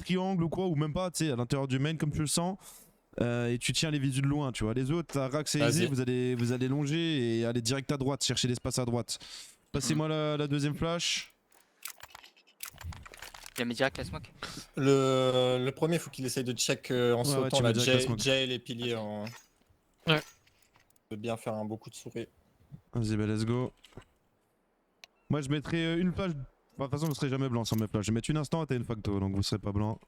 triangle ou quoi, ou même pas, tu sais, à l'intérieur du main comme tu le sens. Et tu tiens les visus de loin, tu vois. Les autres, à Rax et Easy, vous allez longer et aller direct à droite, chercher l'espace à droite. Passez-moi la deuxième flash. J'ai mis direct la smoke. Le premier, faut qu'il essaye de check en sautant tu là, mets direct la smoke. Jay et les piliers en. Ouais. De bien faire un beau coup de souris. Vas-y, bah let's go. Moi, je mettrai une flash. Enfin, de toute façon, vous serez jamais blanc sans mes flashs. Je vais mettre une instant et une facto, donc vous serez pas blanc.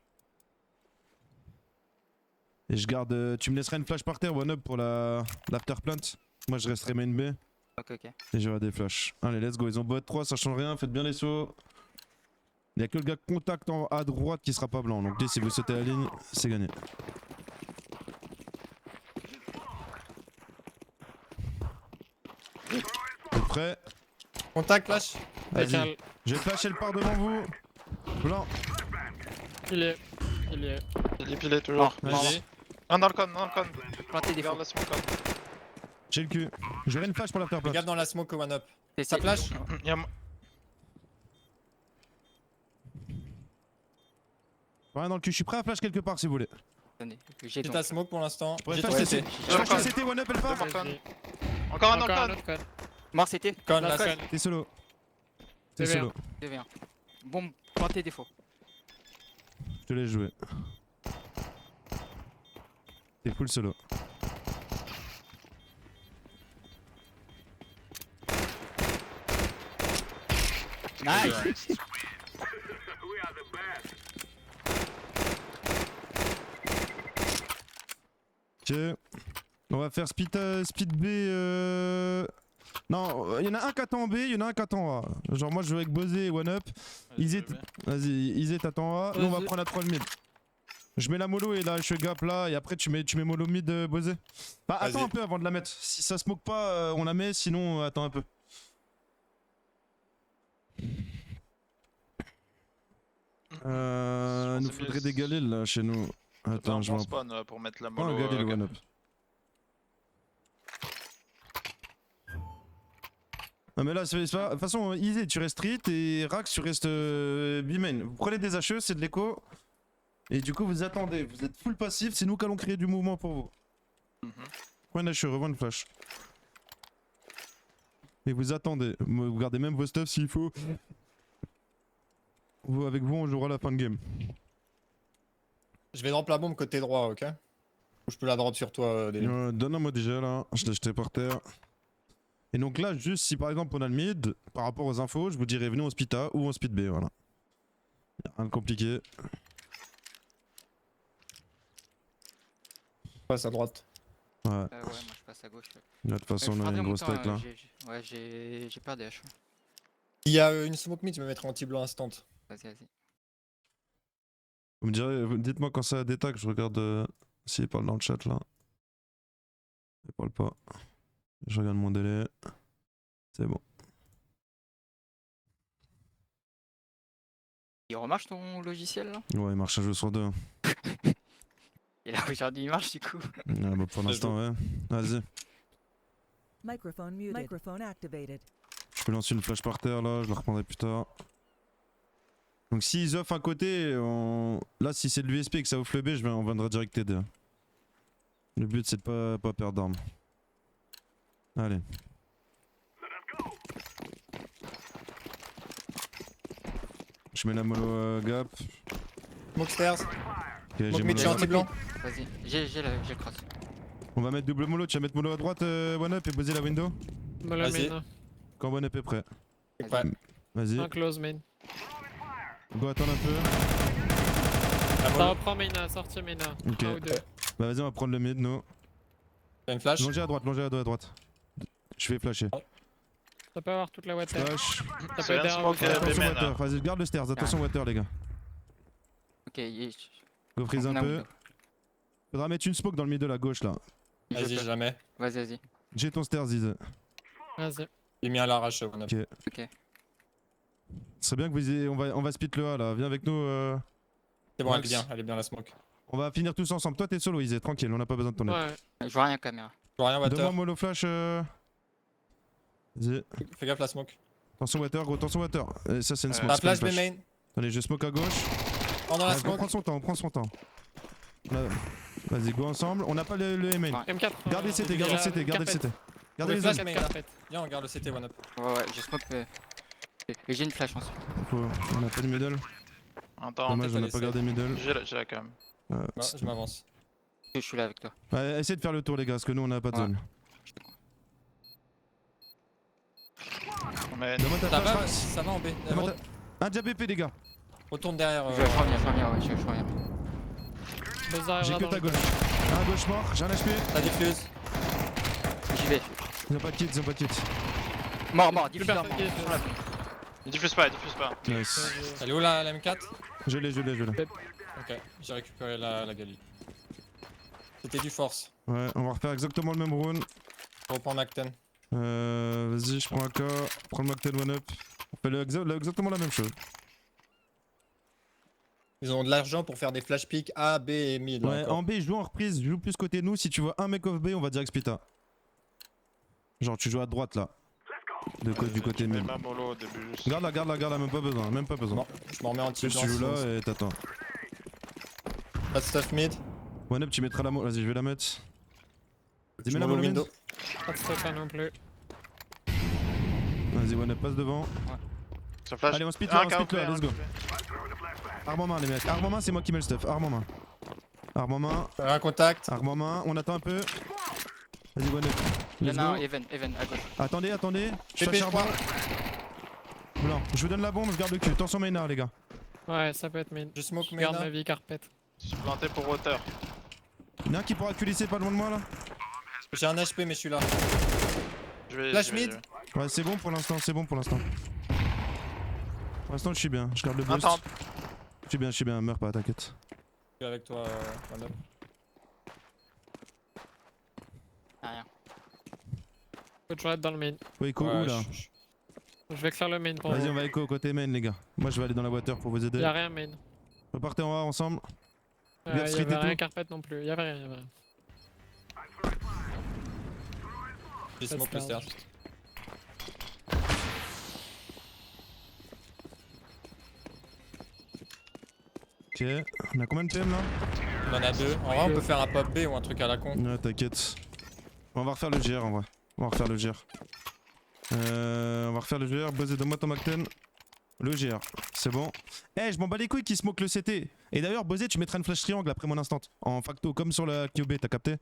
Et je garde. Tu me laisseras une flash par terre, one up pour l'after plant. Moi, je resterai main B. Ok, ok. Et j'aurai des flashs. Allez, let's go. Ils ont bot 3, ça change rien. Faites bien les sauts. Il y a que le gars contact à droite qui sera pas blanc. Donc, si vous sautez la ligne, c'est gagné. Vous êtes prêts? Contact, flash. Vas-y. Je vais flasher le par devant vous. Blanc. Il est. Il est pilé toujours. Vas-y. Un dans le con, Planté des Garde faux. la smoke con. J'ai le cul. J'aurai une flash pour l'after plant. Regarde dans la smoke au one up. C'est Ça flash. Y'a Rien dans le cul. Je suis prêt à flash quelque part si vous voulez. Attendez, j'ai J'ai donc. ta smoke pour l'instant. Je pourrais J'ai flash ton CT. CT. Je flash CT, one up, elle part. Encore un dans Encore un le autre code. Mort, c'était. Con, La la conne. T'es solo. T'es C'est solo. 2v1. Bon, planté des faux. Je te laisse jouer. T'es full solo. Nice. Ok. On va faire speed B. Non, il y en a un qui attend en B, il y en a un qui attend en A. Genre moi je joue avec Bosé et One Up. Vas-y, Izzy t'attends en A. Nous on va prendre la 3 mid. Je mets la mollo et là je gap là et après tu mets mollo mid Bosé. Bah attends un peu avant de la mettre. Si ça smoke pas, on la met, sinon attends un peu. Nous faudrait des galils là chez nous. Attends, je vais vais en spawn pour mettre la prends un mollo. galil One Up. Non mais là, c'est pas... De toute façon, Easy, tu restes street et Rax, tu restes B-main. Vous prenez des HE, c'est de l'écho. Et du coup, vous attendez. Vous êtes full passif, c'est nous qui allons créer du mouvement pour vous. Prenez HE, revends une flash. Et vous attendez. Vous gardez même vos stuff s'il faut. Avec vous, on jouera la fin de game. Je vais drop la bombe côté droit, ok? Ou je peux la drop sur toi, Délire. Donne-moi déjà là, je l'ai jeté par terre. Et donc là, juste si par exemple on a le mid, par rapport aux infos, je vous dirais venez en speed A ou en speed B, voilà. Y'a rien de compliqué. Passe à droite. Ouais. Ouais, moi je passe à gauche. Là, de toute façon, on a une grosse tech là. Ouais, j'ai peur des H. Il y a une smoke mid, je me mettrai anti-blanc instant. Vas-y, vas-y. Vous me direz, dites-moi quand ça détaque, je regarde s'il parle dans le chat là. Il parle pas. Je regarde mon délai. C'est bon. Il remarche ton logiciel là? Ouais, il marche un jeu sur deux. Et là aujourd'hui il marche du coup. Ouais, bah, pour l'instant, ouais. Vas-y. Microphone muted. Microphone activated. Je peux lancer une flash par terre là, je la reprendrai plus tard. Donc s'ils offrent un côté, là si c'est de l'USP et que ça offre le B, on viendra direct t'aider. Le but c'est de pas perdre d'armes. Allez. Je mets la mollo gap. Smoke stairs. Ok, j'ai Smoke mid, je suis mollo. anti-blanc. Vas-y, j'ai le cross. On va mettre double mollo, tu vas mettre mollo à droite, one up et poser la window. Mollo Vas-y. main. Quand one up est prêt. Ouais. Vas-y. Un close main. On doit attendre un peu. La Ça mollo. reprend main, sortie main. Ok. Un ou deux. Bah vas-y, on va prendre le mid, nous. T'as une flash? Longez à droite, longez à droite. Je vais flasher. Ça peut avoir toute la water. Flash. Ça C'est peut un être derrière smoke, water. Attention B-main, water, vas-y, garde le stairs, attention water les gars. Ok, Go freeze un on a peu. window. Faudra mettre une smoke dans le milieu de la gauche là. Vas-y, jamais. Vas-y, vas-y. J'ai ton stairs, Ziz. Vas-y. J'ai mis à l'arrache, one up. Ok. Ok. Ce serait bien que vous ayez... On va split le A là, viens avec nous. C'est bon, Max. elle est bien la smoke. On va finir tous ensemble. Toi t'es solo, Izzy, tranquille, on a pas besoin de ton aide. Ouais. Je vois rien caméra. Je vois rien, Donne-moi water. mollo flash. Vas-y. Fais gaffe la smoke. Attention water, gros, attention water. Et ça c'est une smoke. La c'est pas une flash B main. Allez, je smoke à gauche. On dans la On smoke. prend son temps, on prend son temps. Vas-y, go ensemble. On n'a pas le main. Ouais. M4. Gardez le CT, gardez le CT, gardez le CT. Gardez les flash, zones. mais là. Viens, on garde le CT one up. Ouais, j'ai smoke. Et j'ai une flash ensuite. On n'a pas de middle. Attends, Dommage, on n'a laissé. pas gardé middle. j'ai la cam. Ouais, je m'avance. Je suis là avec toi. Ouais, essayez de faire le tour, les gars, parce que nous on n'a pas de Ouais. zone. Mais Donne-moi ta Ça va, flash. ça va en B. Donne-moi ta- Un jab épée, les gars. Retourne derrière. Je reviens, ouais, je reviens. Buzz arrivera J'ai que dans ta le gauche. Un gauche mort, j'ai un HP. Ça diffuse. J'y vais. Ils ont pas de kit, ils ont pas de kit. Mort, Plus diffuseur personne mort. qui est Sur la sur- il diffuse pas. Nice. Elle est où la M4? Je l'ai. Ok, j'ai récupéré la Gali. C'était du force. Ouais, on va refaire exactement le même round. Je reprends Macten. Vas-y, je prends un K. Prends le Macten one up. On fait exactement la même chose. Ils ont de l'argent pour faire des flash picks A, B et mid. là, Ouais, encore. en B, joue en reprise, joue plus côté nous. Si tu vois un mec off B, on va direct split A. Genre, tu joues à droite là. Du côté Je mets mid. ma mollo au début. juste. Garde la, même pas besoin, Bon, je m'en remets en Juste petit. tu joues là et t'attends. Pas de stuff mid. One up, tu mettras la Vas-y, je vais la mettre. Vas-y, Je mets la me mets au mono mid. window. Pas de stop là non plus. Vas-y, one up, passe devant. Ça flash. Allez, on split Ah, là, KOP, let's go. KOP. Arme en main, les mecs. Arme en main, c'est moi qui mets le stuff. Arme en main. Arme en main. Un contact. Arme en main. On attend un peu. Vas-y, one up. Il y Let's en a un, go. Even, à gauche. Attendez. Je PP, fais je charbon. crois. Blanc. Je vous donne la bombe, je garde le cul. Attention, Maynard, les gars. Ouais, ça peut être main. Je smoke Je garde main. ma vie carpet. Je suis planté pour hauteur. Y'en a un qui pourra culisser pas loin de moi là. J'ai un HP, mais je suis là. Flash J'y vais. mid. Ouais, c'est bon pour l'instant, Pour l'instant, je suis bien. Je garde le boost. Attends, Je suis bien. Meurs pas, t'inquiète. Je suis avec toi, one up. Y'a rien. Faut toujours être dans le main. Ouais, Echo, Ouais, où là Je vais clear le main pour Vas-y, vous. on va Echo côté main, les gars. Moi, je vais aller dans la water pour vous aider. Y'a rien main. Repartez en haut ensemble. Gap street et Y'avait rien tout. carpet non plus. Y'avait rien. J'ai smoke le stairs. Ok. On a combien de PM là On en a deux. En vrai, on peut faire un pop B ou un truc à la con. Ouais, t'inquiète. On va refaire le GR en vrai. On va refaire le GR. Buzzer, donne-moi ton Macten. Le GR, c'est bon. Eh, je m'en bats les couilles qui smoke le CT. Et d'ailleurs, Buzzer, tu mettras une flash triangle après mon instant. En facto, comme sur la QB, t'as capté?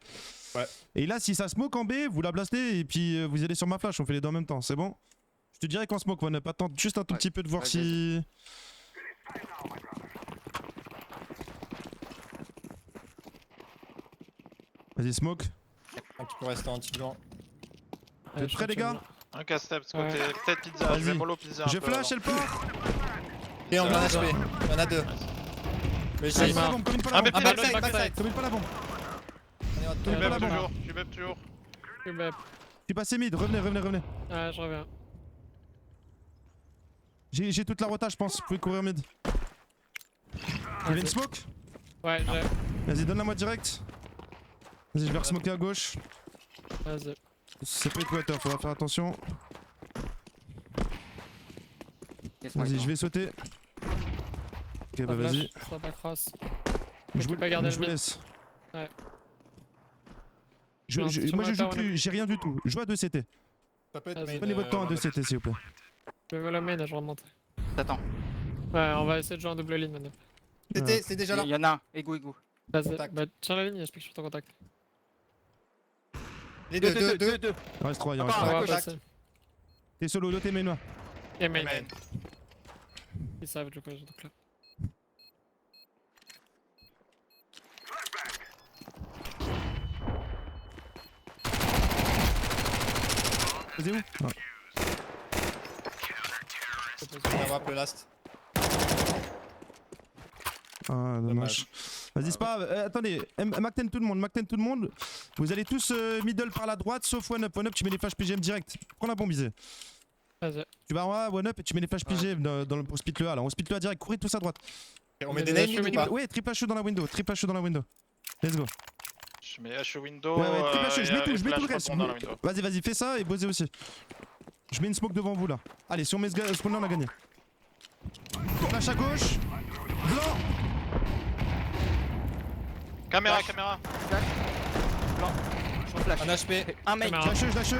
Ouais. Et là, si ça smoke en B, vous la blastez et puis vous allez sur ma flash. On fait les deux en même temps, c'est bon? Je te dirais qu'on smoke, on pas attendre juste un tout Ouais. petit peu de voir Ouais, si. Vas-y, smoke. Un qui peut rester anti-blanc. Vous êtes prêts, les gars? un casse-steps côté. Ouais. Peut-être pizza. Je vais Vas-y. mollo pizza. un Je peu flash, avant. elle part! Et on a un HP. Il y en a deux. Mais Commune j'ai. pas la bombe, commune pas la bombe. Un BP, backside, backside. Commune pas la bombe. On est en Je deux. pas la bep bombe. toujours. Je bep toujours. Cubep. Je suis passé mid, revenez. Ouais, je reviens. J'ai toute la rota, je pense. Vous pouvez courir mid. Vous avez une smoke? Ouais, j'ai. Vas-y, donne-la moi direct. Vas-y, je vais resmoker à gauche. Vas-y. C'est pas être water, faudra faire attention. Laisse-moi Vas-y, le je vais sauter. Ok, bah Ça vas-y. flash, ça pas cross. Je peux pas garder je le vous mid. laisse. Ouais. Je- Non, je- sur moi ma je joue tower, plus, j'ai rien du tout. Je joue à 2 CT. Ça peut être Vas-y. main, Prenez votre temps à one 2 up. CT s'il vous plaît. Je vais le main et je remonte. T'attends. Ouais, on va essayer de jouer en double ligne maintenant. C'est déjà là. Il y en a un. Ego. Vas-y. Contact. Bah, tiens la ligne et je pique sur ton contact. Les deux. Il reste 3, il en Ah, reste On ouais, 3. va contact. passer. T'es solo, l'autre est main noir. Et main. Main. Ils savent du coup, donc là. Vas-y où Ouais. On va wrap le last. Ah, dommage. Vas-y, c'est pas grave. Attendez, Macten tout le monde. Vous allez tous middle par la droite, sauf one up. One up, tu mets les flashs PGM direct. Prends la bombe, Isée. Vas-y. Tu vas en A, one up et tu mets les flashs PGM pour split le A. Là, on split le A direct, courez tous à droite. On met des Mais nades je mid suis ou pas? Ouais, triple HE dans la window. Let's go. Je mets H window. Ouais, triple HE, je mets tout, et je mets tout le flash reste. rebond dans la window. Vas-y, fais ça et Bosé aussi. Je mets une smoke devant vous là. Allez, si on met ce spawn là, on a gagné. Flash à gauche. Blanc. Caméra, Flash. caméra. Flash. Blanc. Je flash. Un HP. Un main. Caméra. Lâcheux, lâcheux.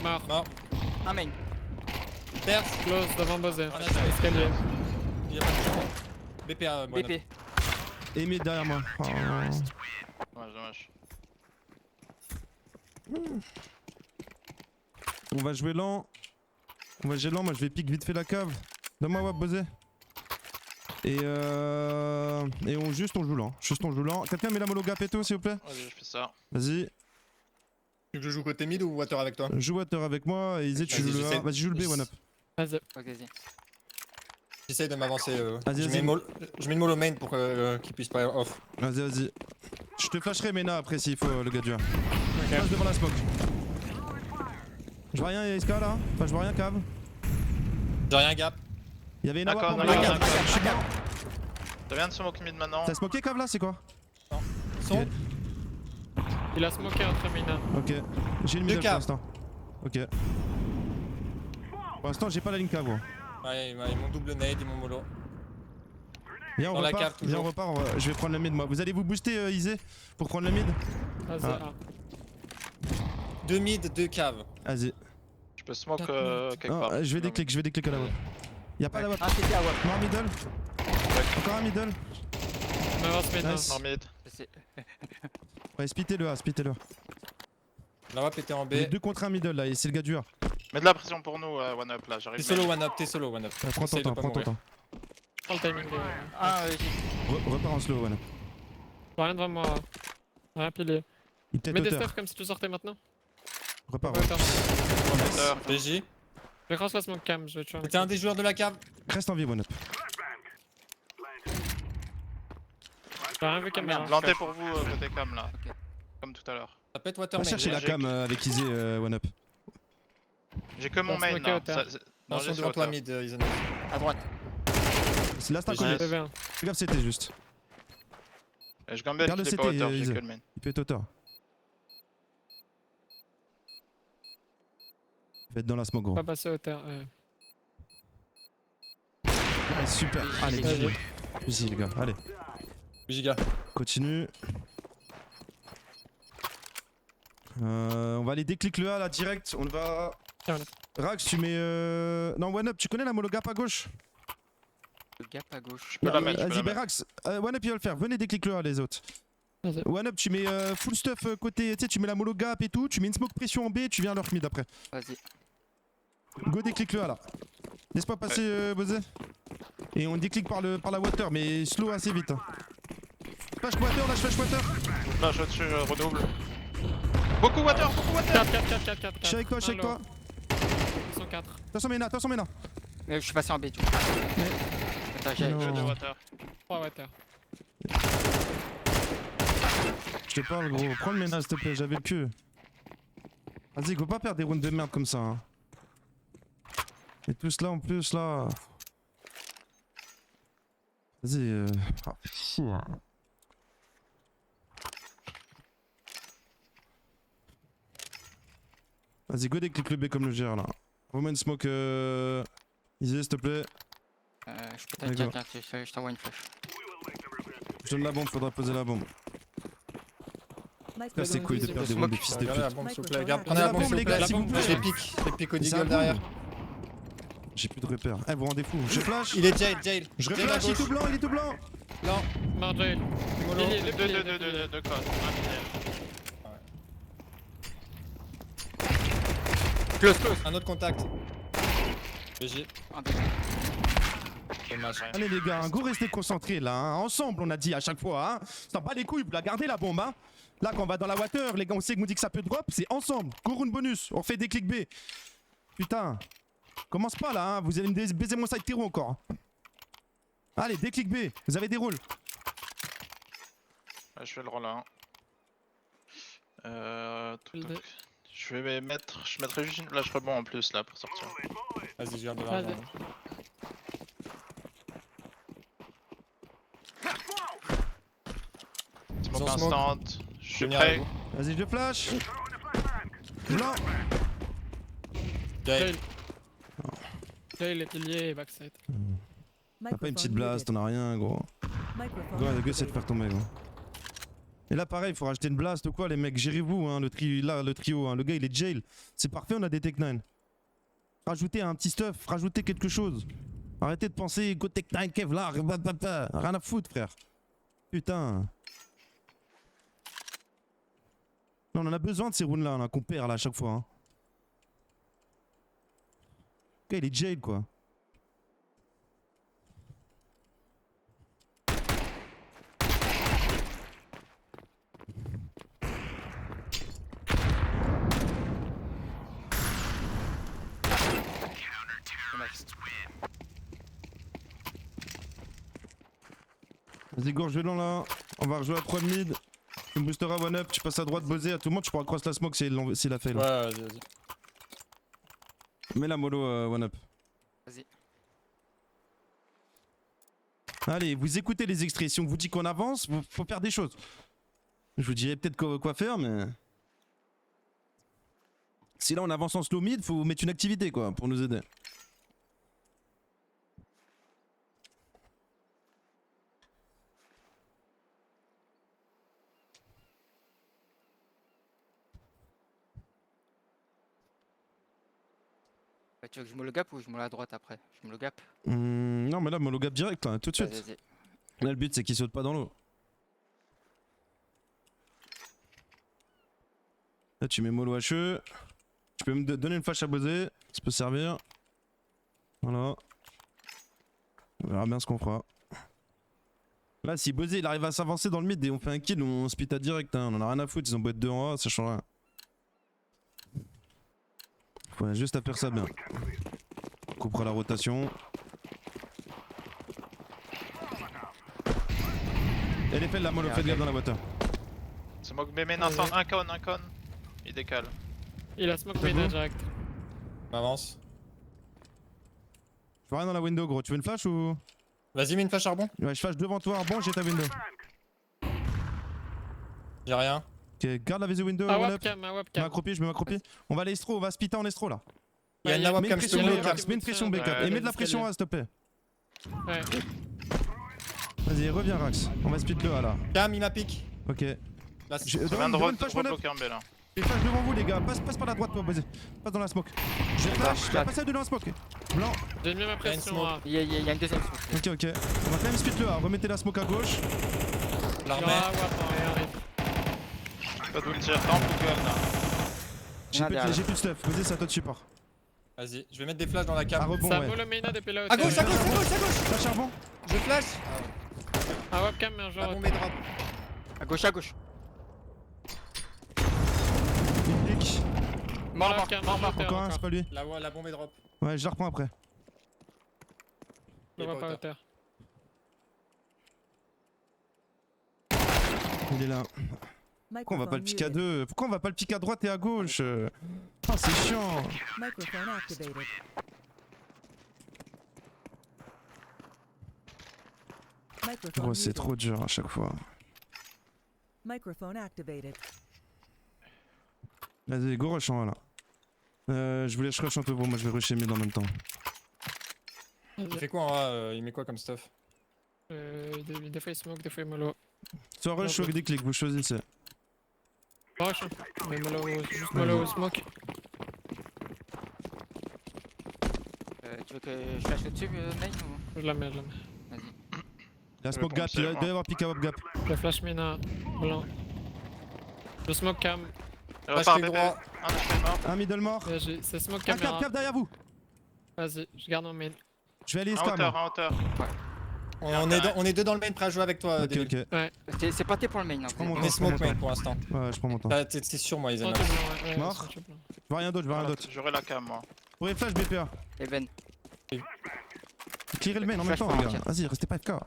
Mort. Mort. Un main. Terre. Close devant Bosé. Un HP. Escalier. Il y a pas de BPA, moi. BP. Et mid derrière moi. Oh. Dommage. On va jouer lent. On va jouer lent, moi je vais pique vite fait la cave. Donne-moi Wap bosser. Et on joue lent. Juste on joue lent. Quelqu'un met la mollo gap et tout s'il vous plaît. Vas-y, je fais ça. Vas-y. Tu veux que je joue côté mid ou water avec toi? Joue water avec moi et Izzy tu Vas-y, joues le j'essaie. A. Vas-y joue le B one up. Vas-y. Ok, vas-y. J'essaye de m'avancer. Vas-y, Je vas-y. mets une mollo main pour qu'il puisse pas off. Vas-y vas-y. Je te flasherai Mena après s'il faut le gars du A. Je passe devant la smoke. Je vois rien Iska là. Enfin je vois rien cave. J'ai rien gap. Il y avait une D'accord, AWP en d'accord, bas. d'accord. Je suis mort. T'as bien de smoke mid maintenant. T'as smoké cave là c'est quoi? Son. Il a smoké entre Mina. Ok. J'ai le middle pour caves. l'instant. Ok. Pour l'instant j'ai pas la ligne cave gros. Ouais, ils m'ont double nade, ils m'ont mollo. Viens on Dans la repart. cave, Viens on toujours. repart. Je vais prendre la mid moi. Vous allez vous booster Izzy pour prendre la mid? Vas-y. Ah. Ah. 2 mid, 2 cave. Vas-y. Je peux smoke quelque Non, part. je vais des clics à la web. Y'a pas la web. Un CT à WAP. Mort middle. Encore un middle. On avance Mina. Nice. Mort mid. Ouais, spittez le A, spittez le A. La WAP était en B. Il y a 2 contre 1 middle là, et c'est le gars du A. Mets de la pression pour nous, one up là, j'arrive. T'es solo one up, t'es solo one up. Prends ton Essaye de temps, pas prends ton mourir. temps. Prends le timing. Ah, Repars en slow, one. Rien devant moi. Rien pilé. Il est Mets peut-être des hauteur. stuff comme si tu sortais maintenant. Repars. Ouais, attends. BJ. Je vais cross la smoke cam, je vais tuer un mec. T'es un des joueurs de la cave. Reste en vie, one up. J'ai rien vu caméra. Planté pour vous côté cam là. Ok. Comme tout à l'heure. Ça peut être water Va main. chercher la j'ai- cam avec Izzy, one up. J'ai que mon Bon, main smoke là. hauteur. Non, Attention j'ai devant toi hauteur. mid, Izan. à droite. C'est là, c'est un J'ai- collier. Je vais un. Fais gaffe, c'était juste. Et je gambelle Garde qu'il le est pas CT, hauteur, j'ai Isa. que le main. Il peut être hauteur. Il va être dans la smoke, gros. Pas passer au terre. Ouais, super. Allez, Vas-y. GG. Ici, les gars. Allez, BJ gars. continue. On va aller déclic le A là direct. On va. Tiens, voilà. Rax, tu mets. Non, one up, tu connais la mologap à gauche? Le gap à gauche. Je peux la mettre, je peux Vas-y, la bah mettre. Rax, one up, il va le faire. Venez déclic le A, les autres. Vas-y. One up, tu mets full stuff côté. Tu sais, tu mets la mologap et tout. Tu mets une smoke pression en B, tu viens leur mid après. Vas-y. Go déclic le A là. Laisse pas passer Bosé. Et on déclic par la water, mais slow assez vite. Hein. Flash water, là, je flash water. Flash au-dessus, je redouble. Beaucoup water, beaucoup water. 4. Je suis avec toi, je suis avec toi. Ils sont 4. Attention, Mena, attention, Mena. Je suis passé en B, du coup. Attends, j'ai. Non. Jeu de water. 3 water. Je te parle, gros. Prends le Mena, s'il te plaît, j'avais le cul. Vas-y, go pas perdre des rounds de merde comme ça. Hein. Et tout cela en plus, là. Vas-y. Ah, chier. Vas-y, go déclic le B comme le GR là. Remets une smoke. Izzy, s'il te plaît. Je peux Allez, t'inquiète, je t'envoie une flash. Je donne la bombe, faudra poser la bombe. Là, c'est Microphone cool de muted. perdre des rounds de fils de Regardez la pute. bombe, s'il vous plaît. Microphone Prenez la bombe, activated. s'il vous plaît. Les gars, s'il vous plaît. Je les pique. Je les pique au C'est deagle un derrière. J'ai plus de repères. Eh, vous vous rendez fou. Je flash. Il est jail, jail. Je Jail à reflash, il est gauche. tout blanc, il est tout blanc. Non, Mort jail. mollo. Il est le pilier, le pilier. Deux codes. Un middle. Close, close. Un autre contact. BJ. Un B. Dommage. Allez les gars, go restez concentrés là, hein. Ensemble on a dit à chaque fois, hein. T'en bats les couilles, la gardez la bombe, hein. Là quand on va dans la water, les gars on sait qu'on dit que ça peut drop, c'est ensemble. Go round bonus, on fait des clics B. Putain, commence pas là, hein. Vous allez me baiser mon side terreau encore. Allez, des clics B, vous avez des rôles. Ouais, je fais le roll là. Le deux. Je mettrai juste une flash rebond en plus là pour sortir. Vas-y, je garde de Vas-y. l'argent. Smoke Ils ont instant. Je suis venir prêt. avec vous. Vas-y, je le flash. Blanc. Jail. Jail. Jail, les piliers et backside. T'as pas une petite Microphone blast, muted. on a rien gros. Microphone Go, go, essaie de activated. faire tomber gros. Et là pareil, faut rajouter une blast ou quoi les mecs, gérez-vous hein, le trio, hein. Le gars il est jail. C'est parfait, on a des Tech 9. Rajoutez un petit stuff, rajoutez quelque chose. Arrêtez de penser go Tech 9 Kev là, rien à foutre frère. Putain. Non, on en a besoin de ces rounds là, qu'on perd là à chaque fois. Hein. Le gars il est jail quoi. Vas-y Gourge violent là, on va rejouer à 3 de mid. Tu me boosteras one up, tu passes à droite bosser à tout le monde, tu pourras cross la smoke s'il a fait Ouais, là. vas-y. Mets la mollo one up. Vas-y. Allez, vous écoutez les extraits, si on vous dit qu'on avance, faut faire des choses. Je vous dirai peut-être quoi faire mais... Si là on avance en slow mid, faut mettre une activité quoi, pour nous aider. Bah, tu veux que je me le gap ou je me la à droite après? Je me le gap. Non mais là mollo gap direct là, tout de suite. Vas-y. Là le but c'est qu'il saute pas dans l'eau. Là tu mets mollo HE. Tu peux me donner une flash à bosser, ça peut servir. Voilà. On verra bien ce qu'on fera. Là si Bosé il arrive à s'avancer dans le mid et on fait un kill, on split à direct, hein. On en a rien à foutre, ils ont beau être 2 en A, ça change rien. Faut juste à faire ça bien. On coupera la rotation. Elle est faite la mollo, faites gaffe dans la water. Smoke B main instant, un con. Il décale. Il a smoke C'est main bon direct. On avance. Je vois rien dans la window gros, tu veux une flash ou... Vas-y, mets une flash charbon. Ouais, je flash devant toi, bon j'ai ta window. J'ai rien. Ok, garde la visée window, Ah one up. webcam, ah Je me webcam. m'accroupis, je me m'accroupis. On va aller estro, on va spitter en estro là. Il y a une Ouais, la Mets une webcam, je te pression le bloque. bloque. backup, mets une pression backup. Ouais, Et mets de la ouais, pression ouais. A s'il te plaît. Ouais. Vas-y, reviens Rax. On va split le A là. Cam, il m'a pique. Ok. Là, Je- Je viens Devant de une flash one up. rebloquer un B là. Une flash devant vous les gars. Passe par la droite toi, vas-y. Passe dans la smoke. Je flash, Flash. passe de dans la smoke. Blanc. J'ai mis ma pression smoke. à. Il y a une deuxième smoke. Ok, ok. On va quand même split le A. Remettez la smoke à gauche. Il y l'armée. aura WAP, il arrive. Pas d'ulti à temps ou gun là. J'ai derrière. plus de stuff. Vas-y, c'est à toi de support. Vas-y, je vais mettre des flashs dans la À cam. rebond, Ça ouais. vaut le main A depuis là. À gauche, à gauche, à gauche, à gauche. Flash charbon. Je flash. Ah webcam, mais un La joueur. bombe est drop. À gauche, à gauche. Il pique. Mort, Webcam, mort, un mort. joueur Encore un, encore. c'est pas lui. La bombe est drop. Ouais, je la reprends après. Je le vois pas à hauteur. Il est là. Pourquoi on va pas le piquer à deux? Pourquoi on va pas le piquer à droite et à gauche? Oh, c'est chiant. Microphone activated. Microphone Gros, c'est muted. trop dur à chaque fois. Microphone activated. Vas-y, go rush en A là. Je voulais rush un peu pour moi, je vais rusher mid en même temps. Il fait quoi en A Il met quoi comme stuff? Des fois il smoke, des fois il mollo. Soit rush ou des clics, vous choisissez. Rush, mais mollo, juste mollo au smoke. Tu veux que je flash au-dessus, main ou... Je la mets, je la mets. Vas-y. La smoke gap, il doit y avoir pick up gap. Le flash main A, blanc. Le smoke cam. Il Flash repart clic B. droit. Un est mort. Un middle mort. C'est smoke Un cap, caméra. cap derrière vous. Vas-y, je garde mon main. Je vais aller En escam. hauteur, en hauteur. On est deux dans le main prêt à jouer avec toi. Ok, Début. ok. C'est pas t'es pour le main. Hein. prends mon On est temps, smoke prends mon main temps. pour l'instant. Ouais, je prends mon temps. T'es sûr moi, Izen. Smoke blanc, ouais. Mort. smoke blanc. Je vois rien d'autre, je vois rien d'autre. J'aurai la cam moi. Pour les flash BPA. Even. Clearez le main en même Flash temps, pour les un gars. Vas-y, restez pas FK. J'arrive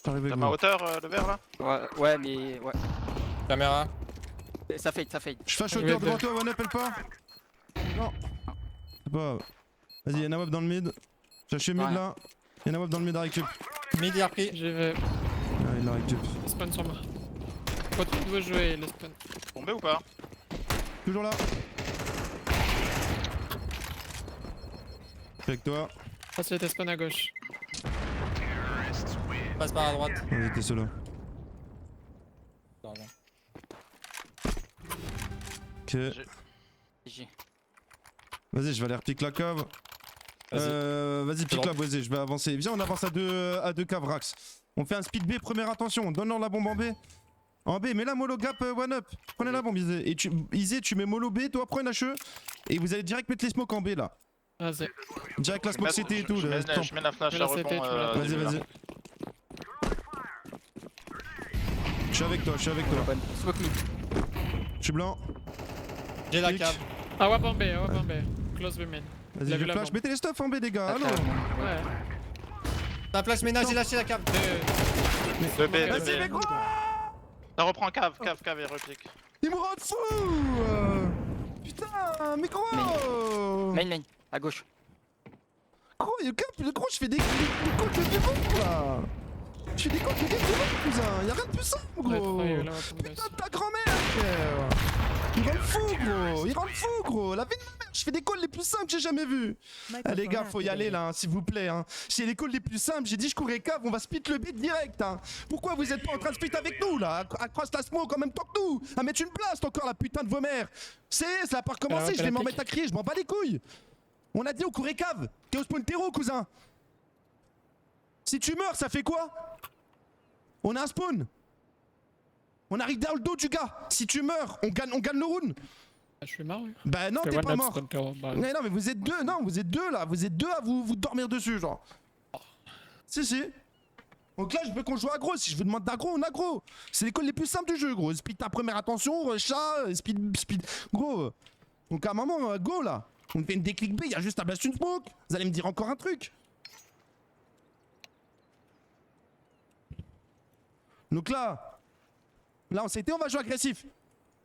T'as avec ma vous. hauteur le vert là? Ouais, mais ouais. Caméra. Ça fade, ça fade. Je flash Je hauteur vais devant faire. toi, one up, elle part. Non. C'est pas. Vas-y, y'a Nawab dans le mid. Cherchez mid Ouais. là. Y'a Nawab dans le mid à récup. Mid il a repris. J'y vais. Ah, il la récup. Il spawn sur moi. Continue de jouer, le spawn. Tombé ou pas? Toujours là. Je suis avec toi. Facilité spawn à gauche. Passe par à droite. Vas-y, t'es solo. Ok. GG. Vas-y, je vais aller repique la cave. Vas-y, pique la Boisé, je vais avancer. Viens, on avance à deux caves Rax. On fait un speed B, première attention. Donne-leur la bombe en B. En B, mets la mollo gap one up. Prenez la bombe, Isé. Et Isé, tu mets mollo B, toi prends une HE. Et vous allez direct mettre les smokes en B là. Vas-y. Direct la smoke CT et tout. Je mets la flash Mais à là, c'est rebond. fait, tu vois. Vas-y, vas-y. Je suis avec toi, je suis avec toi. Smoke mid. Je suis blanc. J'ai la Clic. cave. Ah, wap en B, wap en B. Close B mid. Il Vas-y, a vu je la flash. bombe. Mettez les stuff en B, les gars. Allô. Ouais. La place ménage, j'ai lâché la cave. 2 B, 2 Vas-y, Vas-y, mais B. quoi? Ça reprend cave et repique. Ils me rendent fou. Putain, mais gros. Main, à gauche. Gros, je fais des comptes de démons là. Je fais des comptes de démons, cousin. Y'a rien de plus simple, Ouais, gros. il est là, wap en B. Putain de ta grand-mère, frère. Il rend le fou, gros. Il rend le fou, gros. La vie de ma mère. Je fais des calls les plus simples que j'ai jamais vus. Ah, les gars, faut y aller là, hein, s'il vous plaît. Hein. C'est les calls les plus simples. J'ai dit, je courais cave, on va split le beat direct. Hein. Pourquoi vous êtes pas en train de split avec nous là? À cross la smoke en même temps que nous. À mettre une blast encore, la putain de vos mères. Ça a pas recommencé. Je vais m'en mettre à crier. Je m'en bats les couilles. On a dit, on courait cave. T'es au spawn terreau, cousin. Si tu meurs, ça fait quoi? On a un spawn. On arrive dans le dos du gars. Si tu meurs, on gagne le round. Je suis mort. Bah non, C'est t'es one pas up, mort. stun terror, bah. Mais non, mais vous êtes deux. Non, vous êtes deux là. Vous êtes deux à vous dormir dessus, genre. Si. Donc là, je veux qu'on joue aggro. Si je vous demande d'aggro, on aggro. C'est les calls les plus simples du jeu, gros. Speed ta première attention, chat, speed. Gros. Donc à un moment, go là. On fait une déclic B, il y a juste à blast une smoke. Vous allez me dire encore un truc. Donc là, on s'était, on va jouer agressif.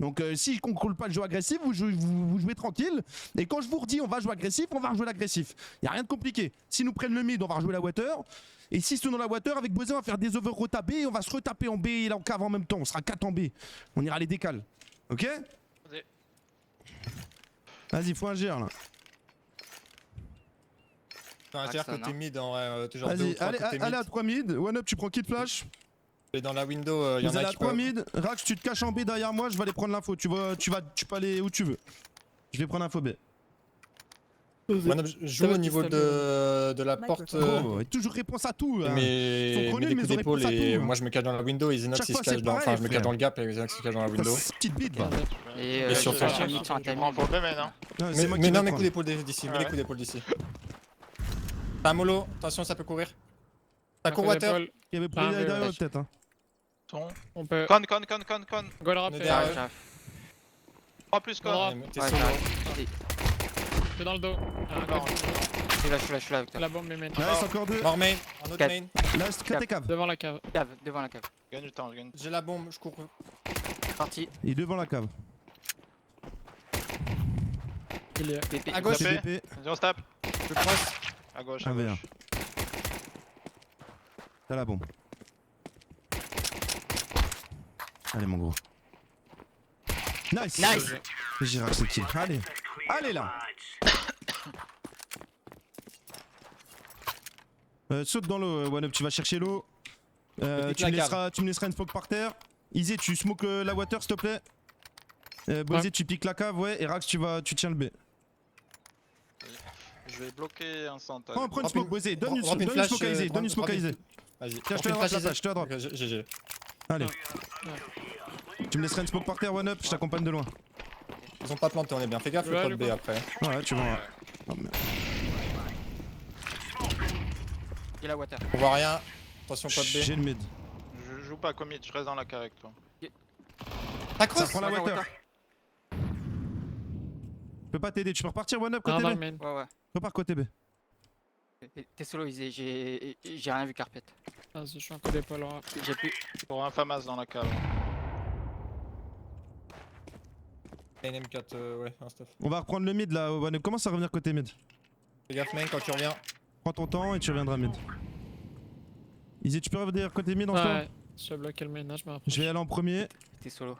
Donc si je contrôle pas le jeu agressif, vous jouez tranquille. Et quand je vous redis on va jouer agressif, on va rejouer l'agressif. Y a rien de compliqué. Si nous prennent le mid, on va rejouer la water. Et si c'est dans la water, avec Bosé, on va faire des over rota B et on va se retaper en B et là en cave en même temps. On sera 4 en B. On ira les décales. Ok? Vas-y, faut un GR là. Un GR Axon, côté hein. mid en vrai, toujours deux ou Vas-y, trois côté allez mid. à 3 mid. One up, tu prends kit flash. Et dans la window, Vous y'en allez a à qui 3 peuvent. mid. Rax, tu te caches en B derrière moi, je vais aller prendre l'info. Tu peux aller où tu veux. Je vais prendre l'info B. Moi, je joue au niveau de la porte. Gros, toujours réponse à tout. Hein. Ils sont connus, des mais coups ils ont d'épaule réponse à et tout, hein. moi je me cache dans la window et Xenox Chaque il se fois, c'est cache dans. Enfin, pareil, je me cache frère. dans le gap et Xenox se cache dans la window. Petite bite, va. Et Et sur sur toi. un mid, sur un Tu prends timing. pour le B, non? Non, c'est moi qui Mais vais non, mes prendre. coups d'épaule d'ici, mets les Ouais. coups d'épaule d'ici. T'as un mollo, attention, ça peut courir. T'as court water. Il y avait Ah, pris mais derrière ouais. peut-être. Hein. Ton. On peut. Con. Go le On est rapper. derrière. J'arrive. 3 plus con. Droit. T'es Ouais, solo. j'arrive. T'es dans le dos. Non. Je suis là avec toi. La bombe, les mains. Nice, encore deux. Mort main, en autre Quatre. main. Last, 4 et cave. Devant la cave. Cave, devant la cave. Gagne du temps, gagne. J'ai la bombe, je cours. Parti. Il est devant la cave. Il est. BP. À gauche. Tapé. CDP. Vas-y, on se tape. Je cross. À gauche, Un à V1. gauche. T'as la bombe. Allez, mon gros. Nice. Nice. J'ai rax le kill. Allez là. Saute dans l'eau, One Up, tu vas chercher l'eau. Petite Tu me placard. laisseras une smoke par terre. Easy, tu smoke la water s'il te plaît. Bosé, Ouais. tu piques la cave, ouais. Et Rax, tu tiens le B. Je vais bloquer un centre. Prends une Drop smoke, une- Bosé. Donne une drop une smoke flash, à Izzy. drop- Donne une smoke à drop une- Izzy. Vas-y. Tiens, je Drop te une la flash, flash, Izzy. je te la drop. Ok, GG. Allez. Tu me laisseras une smoke par terre, One Up. Je t'accompagne de loin. Ils ont pas planté, on est bien. Fais gaffe, le Ouais, pot le B coup. après. Ouais, tu vois. Oh, merde. Il a water. On voit rien. Attention, pot B. J'ai le mid. Je joue pas commit, je reste dans la cave avec toi. T'as Ça cross. prend la Ouais, water. water. Je peux pas t'aider. Tu peux repartir, One Up, Un côté dans le B. main. Ouais, ouais. Repars côté B. T'es solo, j'ai rien vu carpet. Vas-y, je suis un coup d'épaule. Ouais. J'ai plus. Pour un FAMAS dans la cave. NM4, ouais, un stuff. On va reprendre le mid là, One Up. Commence à revenir côté mid. Fais gaffe, main, quand tu reviens. Prends ton temps et tu reviendras mid. Izzy, tu peux revenir côté mid en slow? Ouais. Je vais bloquer le main, là, je me rapproche. Je vais y aller en premier. T'es solo.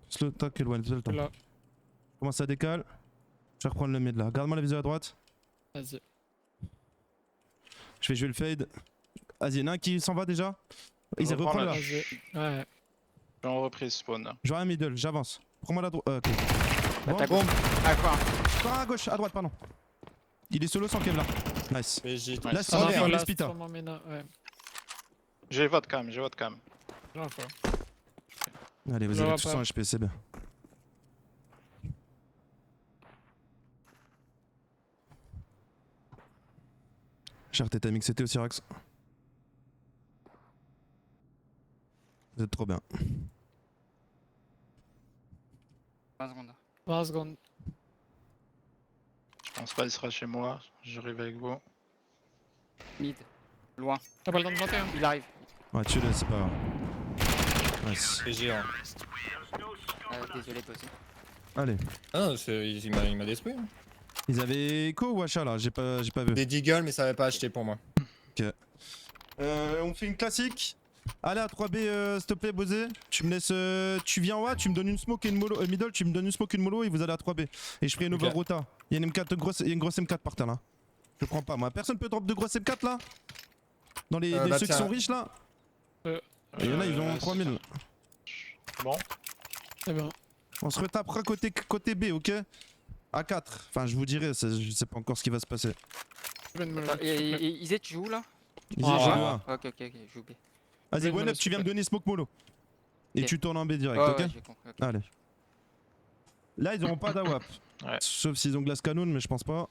Slow, tac, One, fais le temps. Là. Commence à décaler. Je vais reprendre le mid là. Garde-moi la vision à droite. Vas-y. Je vais jouer le fade. Vas-y, y'en a un qui s'en va déjà. Izzy, Reprends reprends la- là. Vas-y. Ouais. Je suis en reprise spawn. J'aurai un middle, j'avance. Prends-moi la droite. Ok. Bon, t'as bon. Ah quoi? À gauche, à droite, pardon. Il est solo sans Kev là. Nice. Mais j'ai Là, c'est Ah, un merde. mec, là, les spita. sûrement Mina, ouais. J'ai votre cam, j'ai votre cam. J'en fais. Allez, vous Je avez vois tous pas. 100 HP, c'est bien. Cher tes timings, c'était aussi Rax. Vous êtes trop bien. 20 secondes. 20 secondes. Je pense pas il sera chez moi, j'arrive avec vous. Mid. Loin. T'as pas le temps de planter, hein. Il arrive. Ouais, tu l'as, c'est pas grave. Nice. C'est géant. Désolé, posé. Allez. Ah non, il m'a détruit. Hein. Ils avaient Echo ou Wacha là, j'ai pas vu. Des Deagle, mais ça avait pas acheté pour moi. On fait une classique. Allez à 3B s'il te plaît Bosé. Tu me laisses. Tu viens en A, tu me donnes une smoke et une mollo. Middle, tu me donnes une smoke et une mollo et vous allez à 3B. Et je ferai une Ok. over-rota. Il y a une M4 grosse, il y a une grosse M4 par terre là. Je prends pas moi. Personne peut drop de grosse M4 là. Dans les Bah, ceux qui tiens. sont riches là. Il y en a ils ont 3000. Bon, C'est bon. On se retapera côté B, ok? À 4. Enfin je vous dirai, je sais pas encore ce qui va se passer. Je vais me le- Isé, tu joues là? Ils Ah, j'ai ouais. le A. Ok, je joue B. Vas-y, Je vais One me Up, tu viens me le- donner smoke mollo. Et Ok. tu tournes en B direct, Ouais, ok? ouais, j'ai compris. ok. Allez. Là, ils auront pas d'AWAP. Ouais. Sauf s'ils ont glace canon, mais je pense pas.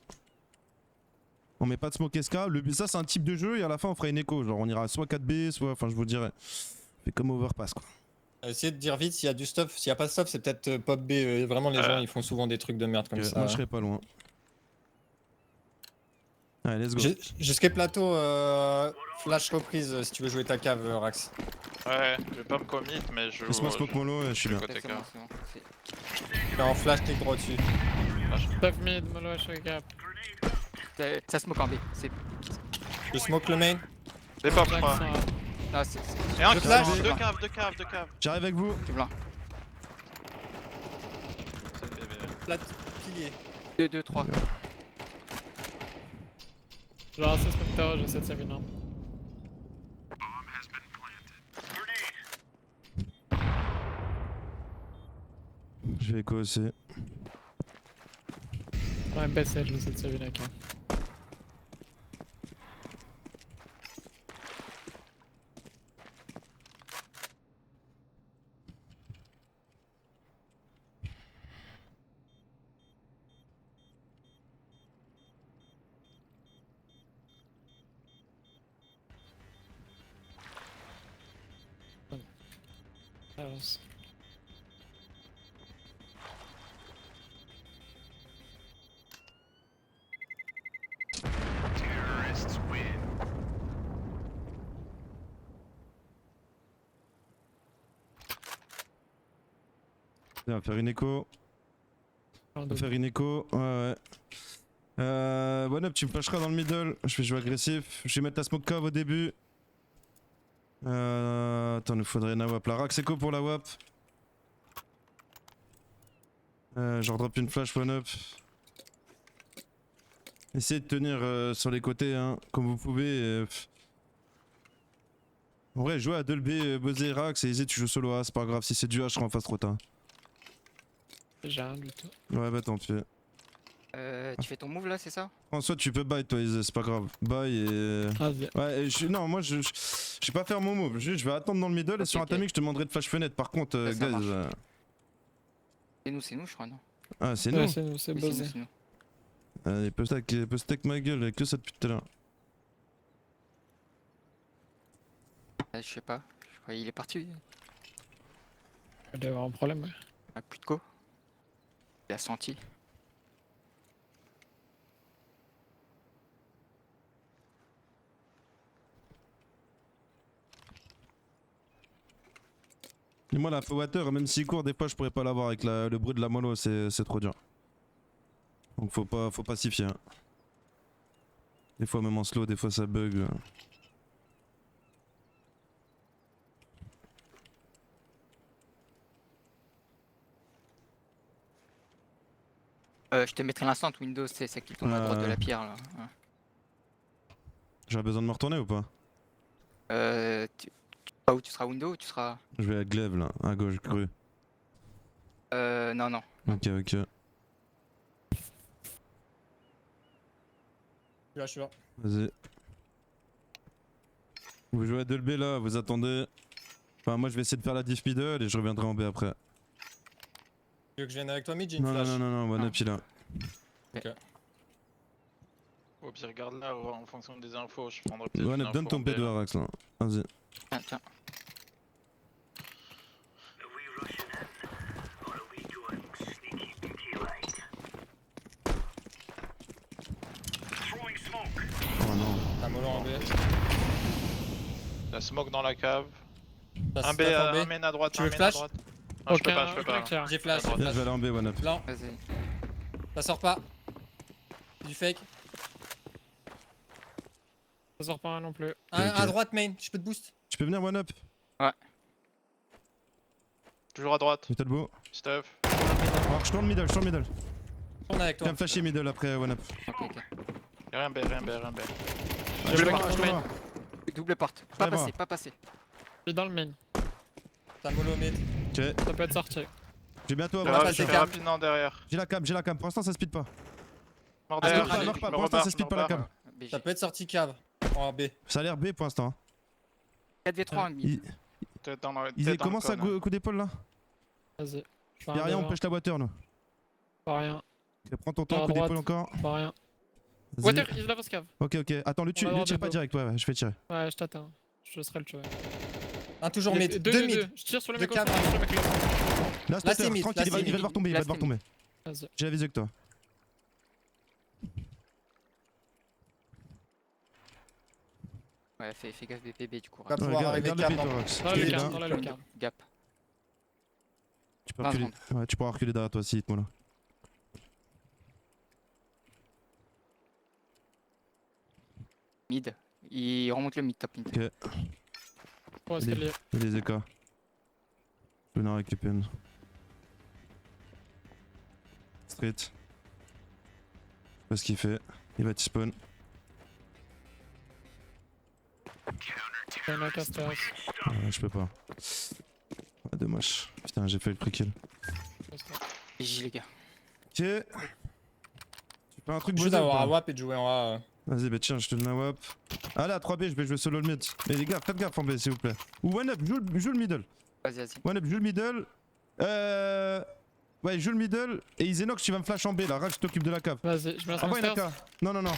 On met pas de smoke SK. Ça, c'est un type de jeu et à la fin, on fera une écho. Genre, on ira soit 4B, soit. Enfin, je vous dirai. Fait comme Overpass, quoi. Essayez de dire vite s'il y a du stuff. S'il y a pas de stuff, c'est peut-être pop B. Vraiment, les gens ils font souvent des trucs de merde comme ça. Moi, je serai pas loin. Allez, let's go. Jusqu'à plateau, flash reprise si tu veux jouer ta cave, Rax. ouais, je vais pas me commit, mais je Laisse-moi smoke mollo et je suis bien. côté C'est bon, cave. c'est bon. T'es en flash, clic droit dessus. Top mid, mollo à chaque gap. Ça smoke en B. C'est. Je smoke le main. Des pop, je Jack, crois. ça- Ah, c'est. Et un Je qui flash. sort, deux caves, deux caves, deux caves. J'arrive avec vous. C'est blanc. C'est le PV. Plate, pilier. 2, 2, 3. Je vais lancer ce tower, j'essaie de save une arme. Je vais écho aussi. Ouais, BC, je vais essayer de save une AK. Avance. On va faire une écho. Un, On deux, va faire une écho. Ouais. One Up, tu me flasheras dans le middle. Je vais jouer agressif. Je vais mettre la smoke cave au début. Attends, il nous faudrait une AWAP. La Rax écho pour la WAP. Je redrop une flash One Up. Essayez de tenir sur les côtés, hein, comme vous pouvez. En vrai, jouer à 2B, buzzer Rax et Izzy, tu joues solo A, c'est pas grave. Si c'est du A, je serai en face trop tard. j'ai rien du tout. Ouais, bah tant pis. Tu fais ton move là, c'est ça? François, tu peux buy toi, Izzy, c'est pas grave. Buy et. Vas-y. Ouais, non, moi je vais pas faire mon move. Je vais attendre dans le middle et Ok, sur un ok. timing, je te demanderai de flash fenêtre. Par contre, Ouais, ça guys. marche. C'est nous, je crois, non? Ah, c'est Ouais, nous. c'est nous, c'est Oui, buzzé. c'est nous. Il peut stack ma gueule avec que ça depuis tout à l'heure. Je sais pas. Je crois qu'il est parti. Il doit y avoir un problème, ouais. Ah, plus de co. Il a senti. Et moi, la water, même s'il court, des fois je pourrais pas l'avoir avec le bruit de la mollo, c'est trop dur. Donc faut pas s'y fier. Hein. Des fois, même en slow, des fois ça bug. Je te mettrai l'instant Windows, c'est celle qui tourne à droite de la pierre là. Ouais. J'aurais besoin de me retourner ou pas? Tu sais pas où tu seras Windows ou tu seras. Je vais à Glaive là, à gauche, cru. Non, non. Ok, ok. Je suis là. Vas-y. Vous jouez à 2 B là, vous attendez. Enfin, moi je vais essayer de faire la diff middle et je reviendrai en B après. Tu veux que je vienne avec toi mid? J'ai une Non, non, flash. non, non, non, one up il est là. Au pire, regarde là, en fonction des infos, je prendrai peut-être One une up, donne info ton en B, P2 là. Arax là. Vas-y. Tiens, tiens. Oh non. T'as mollo en B. La smoke dans la cave. T'as Un B, staff en B. un main à droite, Tu un veux main à flash? droite. Non, je peux pas, je peux aucun pas. éclair. J'ai flash, À j'ai droite. Là, je vais flash. aller en B, one up. Blanc, Vas-y. ça sort pas. C'est du fake. Ça sort pas non plus. Un Ok. à droite main, je peux te boost. Tu peux venir one up? Toujours à droite. Metal beau. Stuff. Alors je tourne middle, je tourne middle. Tourne avec toi. Viens me flasher middle après one up. Ok, ok. Rien B, rien B, rien B. Je vais vais pas voir, je tomber. te vois. Double porte. Pas Ouais, passé, bon. pas passé. Je suis dans le main. T'as mollo mid. Ok, Ça peut être sorti. je vais bientôt va avoir la passer Je flash. fais cam. rapidement derrière. J'ai la cam, pour l'instant ça speed pas. Mort Ah, derrière, meurs pas, je meurs pas, me pour l'instant, rebarre, ça je speed me pas la rebarre. cam. BG. Ça peut être sorti cave. En B. Ça a l'air B pour l'instant. 4v3 en mid. Il, Peut-être dans le- il peut-être dans le commence à con, hein. coup d'épaule là. Vas-y. Je fais Y'a un rien, on devant. pêche la water nous. Pas rien. Ok, prends ton Par temps, à coup d'épaule droite. encore. Pas rien. Vas-y. Water, il la cave. Ok, ok. Attends, lui On va avoir tire des pas dos. direct, ouais, je fais tirer. Ouais, je t'atteins. Je laisserai le tuer. Un toujours mid. Deux, Deux deux, mid. deux. Je tire sur le Deux mec au fond, caves. sur le mec là. Là, c'est stutter, mid, tranquille, là, il va c'est il va mid. devoir tomber, il Là, va devoir c'est tomber. Vas-y. J'ai la visée que toi. Ouais, fais gaffe BPB du coup. Va Rax. pouvoir garde arriver le cap. pit, hein. Rox. Dans Tu la es lucarne, bien. dans la lucarne. Gap. Tu peux 20 reculer. Ouais, tu pourras reculer derrière toi si, moi là. Mid. Il remonte le mid, top mid. Ok, Oh, escalier. il y a les écarts. Je vais venir récupérer une. Street. Je sais pas ce qu'il fait. Il va te spawn. Il y en a qu'à se faire. Je peux pas. Ah, dommage. Putain, j'ai fait le pre-kill. BG les gars. Ok. Tu fais un truc Juste beau d'avoir un WAP et de jouer en A. Vas-y, bah tiens, je te donne un WAP. Allez, à 3B, je vais jouer solo le mid. Mais les gars, faites gaffe en B, s'il vous plaît. Ou one up, joue le middle. Vas-y, vas-y. One up, joue le middle. Ouais, joue le middle. Et Isenox, tu vas me flash en B là. Rage, je t'occupe de la cave. Vas-y, je me lance Ah en ouais, stairs. d'accord. Non, non, non.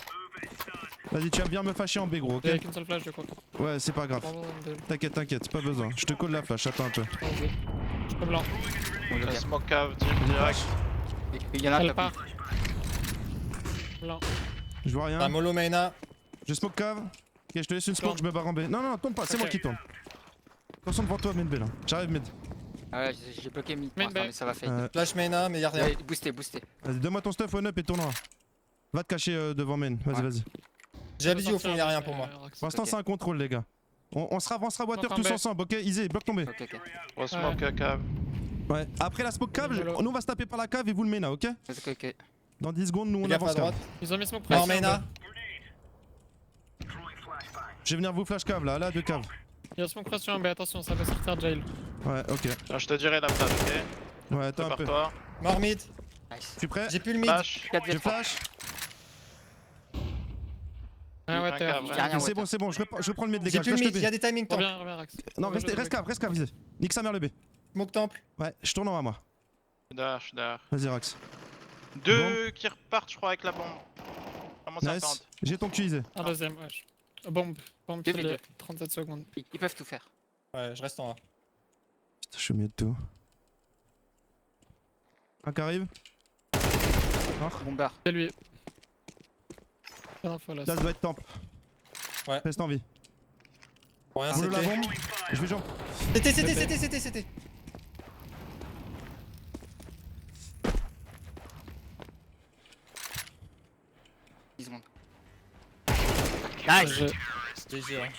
Vas-y, tu vas bien me flasher en B, gros, ok? Il y a qu'une seule flash de quoi. Ouais, c'est pas grave. Pardon, deux. T'inquiète, t'inquiète, pas besoin. Je te colle la flash, attends un peu. Vas-y. Je peux blanc. Bon, le La gap. smoke cave, direct. Il y en a un Elle top part. mid. Blanc. Je vois T'as rien. mollo main A. Je smoke cave. Ok, je te laisse une smoke, je me barre en B. Non, non, tombe pas, c'est Ok. moi qui tourne. Attention devant toi, mid B là. J'arrive mid. Ah ouais, j'ai bloqué mid pour Mid l'instant, B. mais ça va faire. Flash main A, mais y'a rien. Ouais, booster, booster. Vas-y, donne-moi ton stuff, one up et tourne en A. Va te cacher devant main. Vas-y, Ouais. vas-y. J'ai la vision au fond, y'a rien pour moi. Pour l'instant, Ok. c'est un contrôle, les gars. On se avancera water Enfin, tous B. ensemble, ok? Easy, bloque tomber. Ok, ok. Gros smoke cave. Ouais. Après la smoke cave, Voilà. nous on va se taper par la cave et vous le mena, ok? Ok, ok. Dans 10 secondes, nous on Fais gaffe à avance cave. droite. Ils ont mis smoke Mort press. main A. Je vais venir vous flash cave là, deux caves. Il y a smoke press sur un B, attention, ça peut sortir jail. Ouais, ok. Tiens, je te dirai la flash, ok? Ouais, attends un peu. Prépare-toi. Mort mid. Nice. Tu es prêt? J'ai plus le mid. Flash. 4v3. Je flash. Ah ouais, Un t'es. cave, Il y a rien, C'est water. bon, c'est bon, je reprends le mid, les J'ai gars. plus Je le flash mid, le y'a B. des timing temps. Reviens, reviens, Rax. Non, reste cave, visez. Nique sa mère le B. Smoke temple. Ouais, je tourne en A moi. Je suis derrière. Vas-y, Rax. Deux qui repartent, je crois, avec la bombe. Comment ça Nice. tente? J'ai ton cul, Isé. Un deuxième, wesh. Bombe. Bombe Deux filée. V2. 37 secondes. Ils peuvent tout faire. Ouais, je reste en A. Putain, je suis au milieu de tout. Un qui arrive. Mort. Bomber. C'est lui. Pas d'info là. Là, ça doit être temple. Ouais. Reste en vie. Pour rien, Boule la c'était. bombe. Je vais jump. C'était. 10 secondes. Nice. GG, ouais.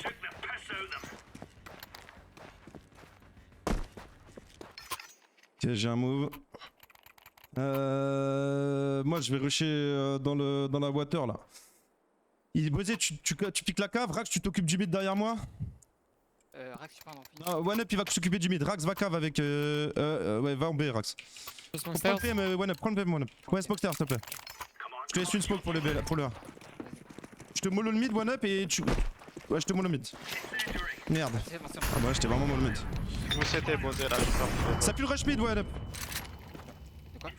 Ok, j'ai un move. Moi, je vais rusher dans la water là. Il Bosé, tu piques la cave, Rax, tu t'occupes du mid derrière moi. Rax, tu parles en fini. Ah, One Up il va s'occuper du mid. Rax va cave avec. Ouais, va en B, Rax. Je smoke Prends le stairs. PM, One Up, prends le PM, One Up. Ouais, smoke stairs, s'il te plaît. Je te laisse une smoke pour le B, là, pour le A. Je te mollo le mid, One Up et tu. Ouais, je te mollo le mid. Merde. C'est bon, c'est Ah bah, j'étais vraiment mollo le mid. Vous c'était posé là, j'ai peur. Ça pue le rush mid, One Up. De quoi?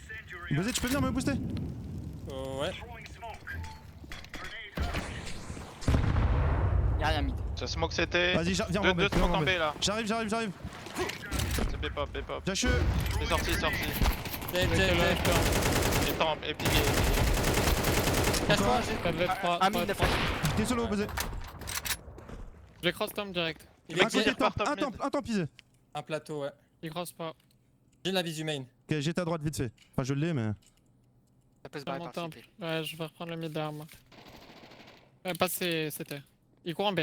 Bosé, tu peux venir me booster? Ouais. Y'a rien mid. Ça smoke c'était. Vas-y, viens, Deux on va en B, smoke viens, en on B va en B. là. J'arrive. C'est B-pop, B-pop. Jacheux. Il est sorti, il est sorti. Jay. Et temple, et pilier. Cache-toi, Pas de V3. Un mid, T'es solo, Bosé. Je cross tom direct. Il À est côté Jay. de toi, top mid. un temps pisé. Un plateau, ouais. Il cross pas. J'ai la visu main. Ok, j'ai ta droite vite fait. Enfin, je l'ai, mais. Ça peut se Dans barrer mon par temple. CT. Ouais, je vais reprendre le mid derrière moi. Pas c'était. Il court en B.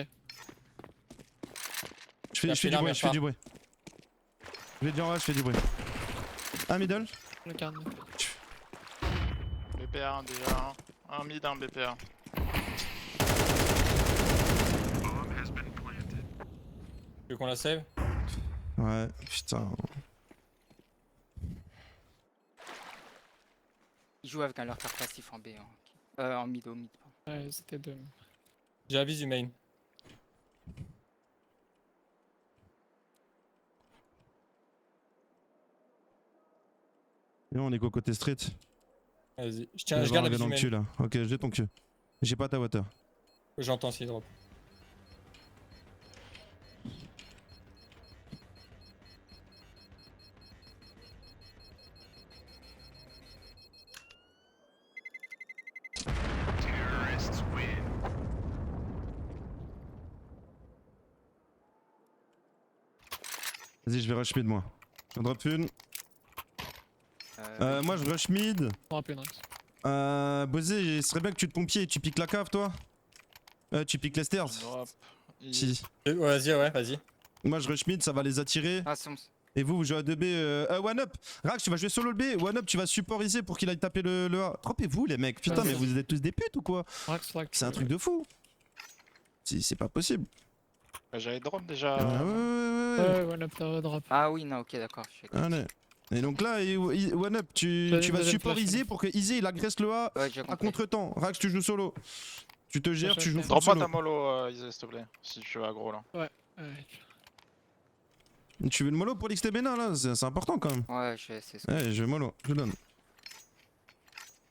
Je fais La du file, bruit, mais je fais pas. du bruit. Je vais dire en A, je fais du bruit. Un middle. Le garde. BPA déjà. Un mid, un BPA. Tu veux qu'on la save? Ouais, putain. Ils jouent avec un leur carte passif en B. En mid, au mid. pardon. Ouais, c'était deux. J'ai la visu main. Et on est quoi côté street? Vas-y. Je Je garde la dans visu le cul main. là. Ok, j'ai ton cul. J'ai pas ta water. J'entends s'il drop. Vas-y, je vais rush mid moi. J'en drop une. Moi je rush mid. On plus nice. Bosé, ce serait bien que tu te pompiers et tu piques la cave toi. Tu piques les stairs. Drop. Si. Ouais, vas-y. Moi je rush mid, ça va les attirer. Ah, c'est bon. Et vous jouez à 2B. One Up. Rax, tu vas jouer solo le B. One Up, tu vas supporiser pour qu'il aille taper le A. Trompez-vous les mecs. Putain, Vas-y. mais vous êtes tous des putes ou quoi? Rax, Rax. C'est un truc de fou. C'est pas possible. Bah, j'avais drop déjà. Ah ouais. Ouais, one up, t'as drop. Ah oui, non, ok, d'accord. Je suis Allez. Et donc là, One Up, tu Vas-y, vas deuxième supporiser flash. pour que Easy il agresse le A Ouais, j'ai à compris. contre-temps. Rax, tu joues solo. Tu te gères, tu joues full Drop-moi solo. ta mollo, Isaiah, s'il te plaît. Si tu veux aggro là. Ouais. Tu veux le mollo pour l'XTBNA là? C'est important quand même. Ouais, c'est ça. Ouais, je veux mollo, je le donne.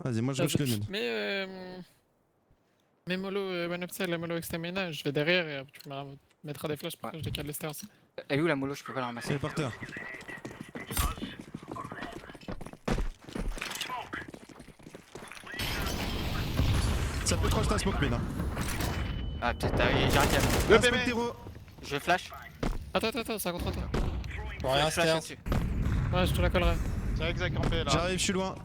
Vas-y, moi je rush le mid. Mais mollo, one up side, la mollo extermina, je vais derrière et tu me mettras des flashs pour que je décale les stairs. Elle est où la mollo? Je peux pas la ramasser. C'est par terre. Ça peut cross ta smoke mid. Hein. Ah, peut-être, j'ai raté. Le Ah, bébé. smoke terreau. Je flash. Attends, ça contre toi. Pour rien, Je flash stairs. là-dessus. Ouais, je te la collerai. C'est exact en B là. J'arrive, je suis loin.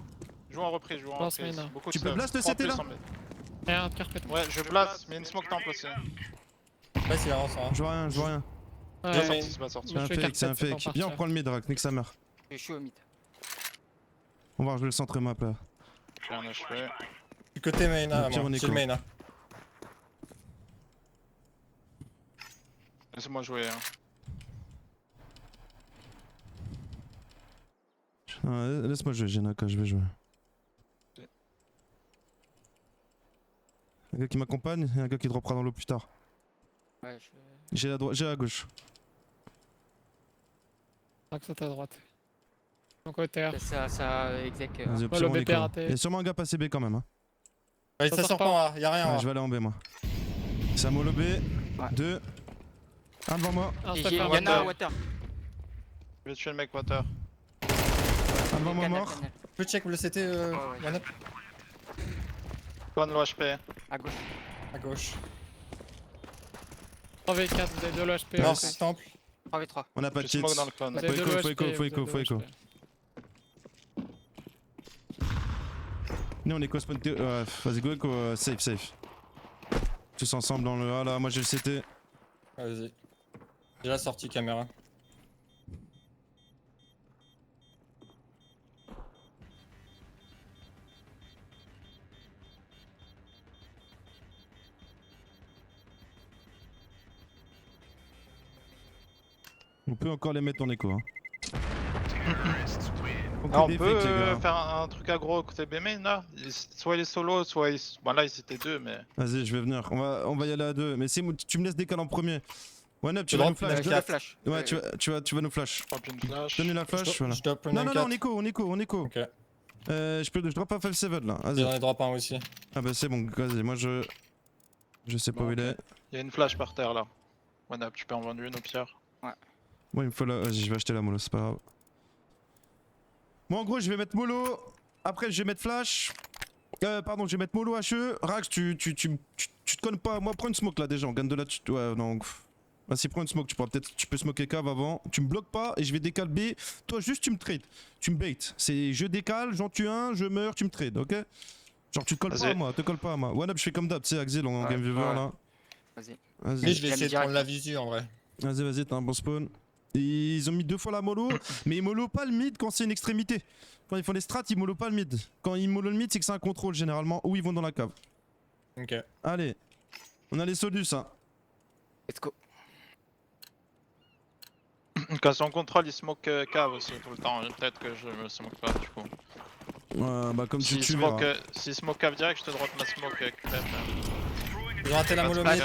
Joue en reprise, joue en Lance reprise. main. Beaucoup Tu de peux stuff. blast le 3 CT, là plus en B. Et un carpet. Ouais, je blast, mais une smoke temple aussi. Ouais, c'est avance, hein. Je vois rien, je vois rien. C'est pas Ouais, main. sorti, c'est pas sorti. C'est un je fais fake, c'est un carpet, c'est fake. pour Viens, on partir. prend le mid, Rack, nique sa mère. Je suis au mid. On va rejouer le centre map là. J'ai un HP. Du côté main, Au là, pire, on moi. est J'ai le con. main, là. Laisse-moi jouer. Hein. Laisse-moi jouer, Jenaka, je vais jouer. Un gars qui m'accompagne et un gars qui droppera dans l'eau plus tard. Ouais, J'ai la droite, j'ai la gauche. Rax à ta droite. Mon côté R. ça exec. Vas-y, au Ouais, pire, le on est BP con. raté. Il y a sûrement un gars passé B quand même. Hein. Ouais, Ça ça sort sort pas en A, y'a rien en Ouais, A. je vais aller en B moi. Samolo B, 2. Un devant moi, Un Il step y en par a à water. water. Je vais tuer le mec water. un devant moi Canal, mort. canal. Tu peux check le CT, ouais. One Up? Bonne low HP. À gauche. À gauche. 3v4, vous avez 2 low HP. Non, aussi. temple. 3v3. On a pas Je de cheats. smoke dans le clone. Vous avez Faut 2 écho, low faut HP, écho, faut vous avez écho, 2 faut low écho. HP. Nous on est co-spawn. Vas-y, go écho, safe. Tous ensemble dans le A là, moi j'ai le CT. Vas-y. J'ai la sortie caméra. peut encore les mettre en écho. Hein. Ah, on des peut fakes, les gars. faire un truc aggro côté B-main là. Soit il est solo, soit il... Bon là ils étaient deux mais... Vas-y, je vais venir. On va y aller à deux. Mais tu me laisses décaler en premier. One up, tu Je vas nous drop flash. Je Deux. le flash. Ouais, tu vas nous flash. Hop, une flash. Donne-lui la flash, voilà. Je dope Non, une non, non, on écho. Ok. Je drop un 5-7 là. Vas-y. J'en ai drop un aussi. Ah bah c'est bon, vas-y, moi je. Je sais pas Bon, où il ok. est. Il y a une flash par terre là. One up, tu peux en vendre une au pire. Moi il me faut la. Vas-y, je vais acheter la mollo, c'est pas grave. Moi en gros, je vais mettre mollo. Après, je vais mettre flash. Pardon, je vais mettre mollo HE. Rax, tu te connais pas. Moi, prends une smoke là déjà. On gagne de là. Ouais, non. Vas-y, prends une smoke. Tu peux smoker cave avant. Tu me bloques pas et je vais décaler B. Toi, juste tu me trades. Tu me bait. C'est je décale, j'en tue un, je meurs, tu me trades, ok? Genre, tu te colles pas Vas-y. à moi, te colle pas à moi. One up, je fais comme d'hab, tu sais, Axel, on Ouais, game viewer ouais. là. Vas-y. Mais Vas-y, je vais J'aime essayer de direct. prendre la visu en vrai. vas-y, t'as un bon spawn. Ils ont mis 2 fois la mollo, mais ils mollo pas le mid quand c'est une extrémité. Quand ils font les strats, ils mollo pas le mid. Quand ils mollo le mid, c'est que c'est un contrôle généralement, ou ils vont dans la cave. Ok. Allez, on a les solus, hein. Let's go. Quand c'est en contrôle, il smoke cave aussi tout le temps. Peut-être que je me smoke pas du coup. Bah comme Si tu smoke, verras. si smoke cave direct, je te drop ma smoke crème. J'ai raté la mollo mid.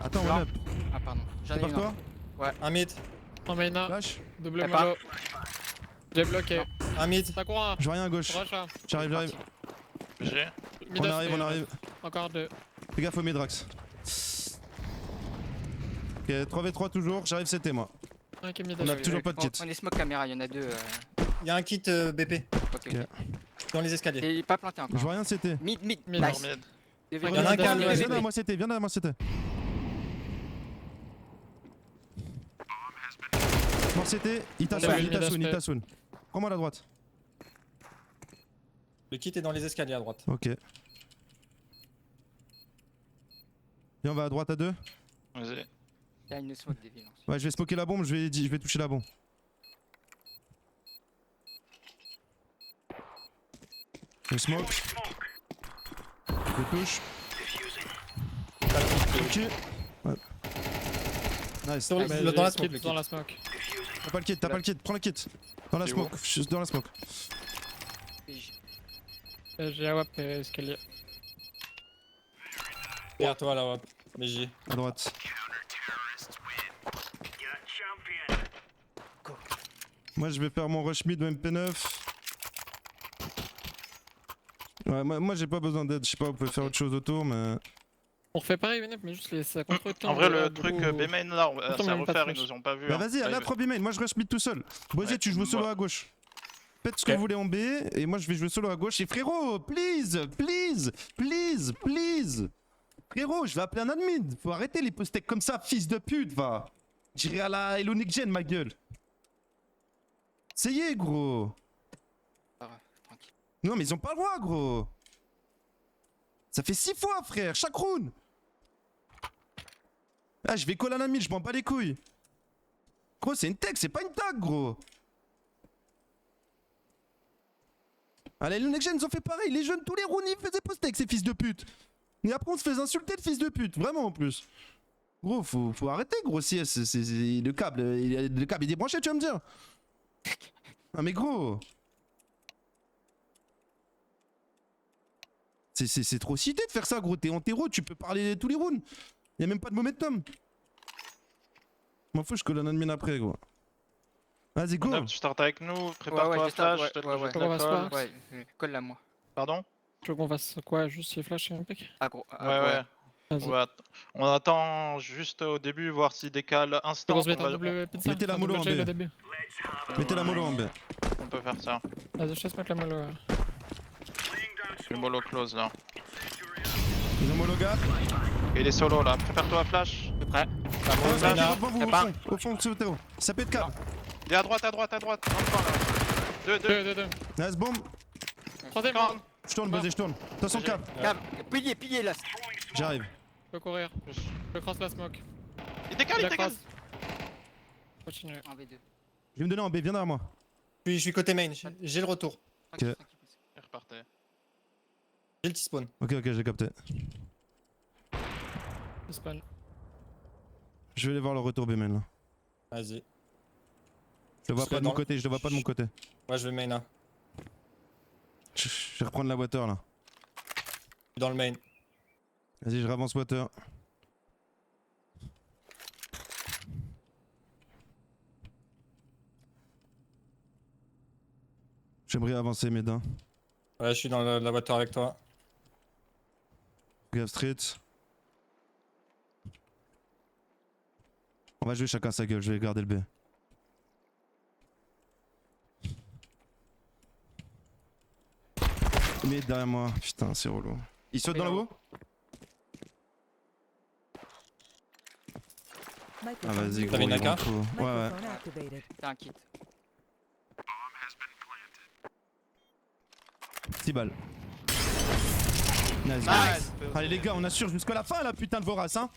Attends, one up. Ah, pardon. J'en C'est ai par une. toi Un mid. En main A, Flash. double Y'a pas. mollo. J'ai bloqué. Un mid. Ça court un. Je vois rien à gauche. Rush un. J'arrive. J'ai. Mid On A, arrive, c'est- on arrive. Encore deux. Fais gaffe au midrax. Ok, 3v3 toujours, j'arrive c'était moi. Un qui est mid On a A. toujours pas de kit. On est smoke caméra, il y en a deux. Y'a un kit BP Ok. Ok. dans les escaliers. Il est pas planté Je encore. vois rien c'était. Mid, Mid. nice. Mid. Il y en a un qui a le- Viens à moi c'était, viens à moi c'était. Mort c'était, il On t'assoune, est il mid t'assoune, il aspect. t'assoune. Prends-moi la droite. Le kit est dans les escaliers à droite. Ok. Et on va à droite à deux. Vas-y. Il y a une smoke des villes. Ouais, je vais smoker la bombe, je vais toucher la bombe. Je smoke. Je touche. Ok. Ouais. Nice. Sur le- Bah, dans la j'ai smoke, kit le dans kit. la smoke. T'as pas le kit, prends le kit. Dans la C'est smoke, je suis dans la smoke. J'ai AWP et escalier. Derrière toi là, hop. Mais j'y. À droite. Moi je vais faire mon rush mid ou MP9. Ouais, moi j'ai pas besoin d'aide, je sais pas, vous pouvez faire autre chose autour, mais. On refait pareil, Venep, mais juste les ça contre temps. En vrai, le truc B-main là, Attends, c'est à même pas de refaire, ils flash. nous ont pas vu. Bah hein. vas-y, allez Là, à 3 B-main, moi je rush mid tout seul. Boisier, Ouais, tu joues solo moi- à gauche. Faites ce que Ok. vous voulez en B, et moi je vais jouer solo à gauche. Et frérot, please. Frérot, je vais appeler un admin. Faut arrêter les post comme ça, fils de pute, va. J'irai à la Hello Nick Gen, ma gueule. Essayez, gros. Tranquille. Non, mais ils ont pas le droit, gros. Ça fait 6 fois, frère, chaque round. Ah, je vais coller un ami, je m'en bats les couilles. Gros, c'est une tech, c'est pas une tag, gros. Allez, les Next Gen, ils ont fait pareil. Les jeunes, tous les rounds, ils faisaient post-tech, ces fils de pute. Et après, on se faisait insulter, le fils de pute. Vraiment, en plus. Gros, faut arrêter, gros. Si, le câble, le câble est débranché, tu vas me dire. Ah, mais gros. C'est trop cité de faire ça, gros. T'es en terreau, tu peux parler tous les rounds. Y'a même pas de momentum. M'en fous, je colle un admin après, gros. Vas-y, go. Hop, tu startes avec nous, Ouais, prépare-toi à je start, flash, je te ouais, je te ouais. la colle. Ouais. Ouais, colle-la moi. Pardon? Tu veux qu'on fasse quoi? Juste les flashs et un pic? Ah, gros. Ouais, ouais. Vas-y. On attend juste au début, voir s'il décale instant. On se met on en va- double pizza. Mettez la en mollo double en J, B. le début. Mettez la mollo en B. On peut faire ça. Vas-y, je te laisse mettre la mollo. Le mollo close là. Ils ont mollo gap. Et il est solo là, prépare-toi à flash. À peu près. Ça monte Flash, là. devant vous, Y'a au pas. fond, au fond, c'est au terreau. Ça peut être câble. Il est à droite, dans le coin là. 2. 2. Nice bomb. Troisième. Quand Je tourne, vas-y, je tourne. Attention, Vas-y. câble. Cave. Pilier là. J'arrive. Je peux courir. Je cross la smoke. Il décale, Il il a décale. cross. Continue. En V2. Je vais me donner en B, viens derrière moi. Je suis côté main, j'ai le retour. Tranquille, Ok. tranquille. Il repartait. J'ai le T-spawn. Ok, j'ai capté. Je spawn. Je vais aller voir le retour B-main là. Vas-y. Je le vois Je pas serai de mon dans- côté, je le vois pas de mon côté. Ouais, je vais main là. Je vais reprendre la water là. Je suis dans le main. Vas-y, je ravance water. J'aimerais avancer mes dents. Ouais, je suis dans la water avec toi. Gave Street. On va jouer chacun sa gueule, je vais garder le B. Mais derrière moi, putain, c'est relou. Il saute dans la boue? Ah Microphone vas-y, muted. gros, T'avais une il AK? rentre trop. Ouais, ouais. Microphone activated. T'as un kit. 6 balles. Nice. Nice. Allez les gars, on assure jusqu'à la fin la putain de Vorace hein.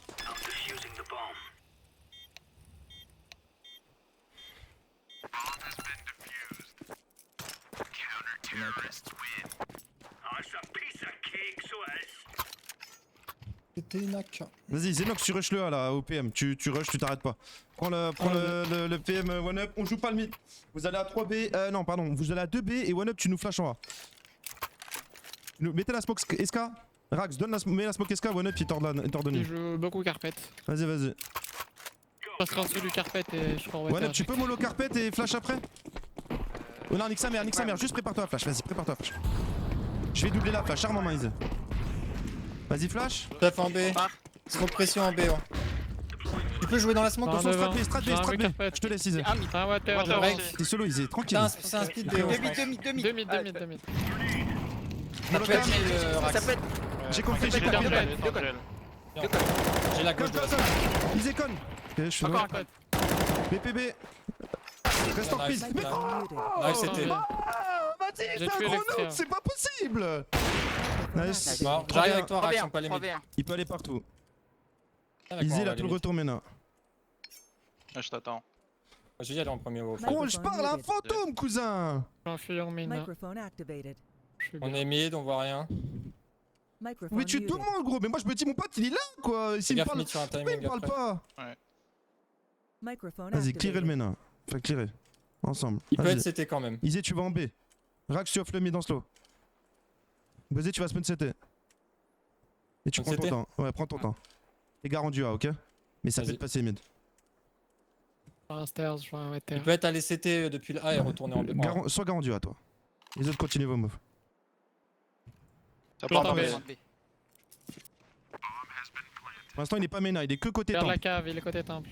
C'était une AK. Vas-y Zenox, tu rush le A là au PM, tu rush, tu t'arrêtes pas. Prends le PM one up, on joue pas le mid. Vous allez à 3B, non pardon, vous allez à 2B et one up tu nous flash en A. Mettez la smoke SK, Rax, mets la smoke SK, one up il t'ordonne. Il joue beaucoup carpet. Vas-y vas-y. Je passerai en dessous du carpet et je prends One up, tu peux mollo carpet et flash après? Oh non, nique sa mère, juste prépare-toi à flash, vas-y, prépare-toi à flash. Je vais doubler la flash, arme en main, Izzy. Vas-y, flash. Chef en B. Smoke pression en B. Ouais. Tu peux jouer dans la smoke Non, aussi. devant. Strat B, J'ai un strat mec B. carpet. Je te laisse, Izzy. Ah, mid. Un water, Water devant. aussi. T'es solo, Izzy, tranquille. C'est un speed B. ouais. Demi. Deux mid. Ça peut être Ça peut être. J'ai compris, j'ai Deux compris. connes. Deux connes. J'ai la gauche de la smoke. Izzy con. Ok, je suis Encore là. un code. BPB. Reste en Nice. pile. Mais Microphone muted. Ouais, c'était. ah, vas-y, J'ai c'est un tué gros l'extérieur. noob, c'est pas possible. Nice. Bon, j'arrive avec toi, Rax, on peut aller mid. 3v1. Il peut aller partout. Ah, d'accord, Izzy, on il va a aller tout le mid. retour maintenant. Ah, je t'attends. Je vais y aller en premier. Au fond. Oh, je parle à un fantôme, cousin. Je suis en fuyant main. là. Microphone activated. Je suis On bien. est mid, on voit rien. Microphone Mais tu muted. tout le monde, gros. Mais moi, je me dis, mon pote, il est là, quoi. Fais S'il me gaffe parle, mid sur un pourquoi il timing me parle après. pas? Microphone Vas-y, clearez le activated. mena. Fait clearer. Ensemble. Il peut Vas-y. être CT quand même. Izzy, tu vas en B. Rax, tu off le mid en slow. Buzzy, tu vas spawn CT. Et tu Spawn prends ton CT? temps. Ouais, prends ton temps. Et garant du A, ok? Mais ça peut Vas-y. te passer mid. Sur un stairs, je vois un water. Il peut être allé CT depuis le A et retourner en B. Sois garant du A, toi. Les autres continuent vos moves. Ça J'entends part bien. pas. B. Pour l'instant, il est pas MENA, il est que côté Vers la temple. cave, il est côté temple.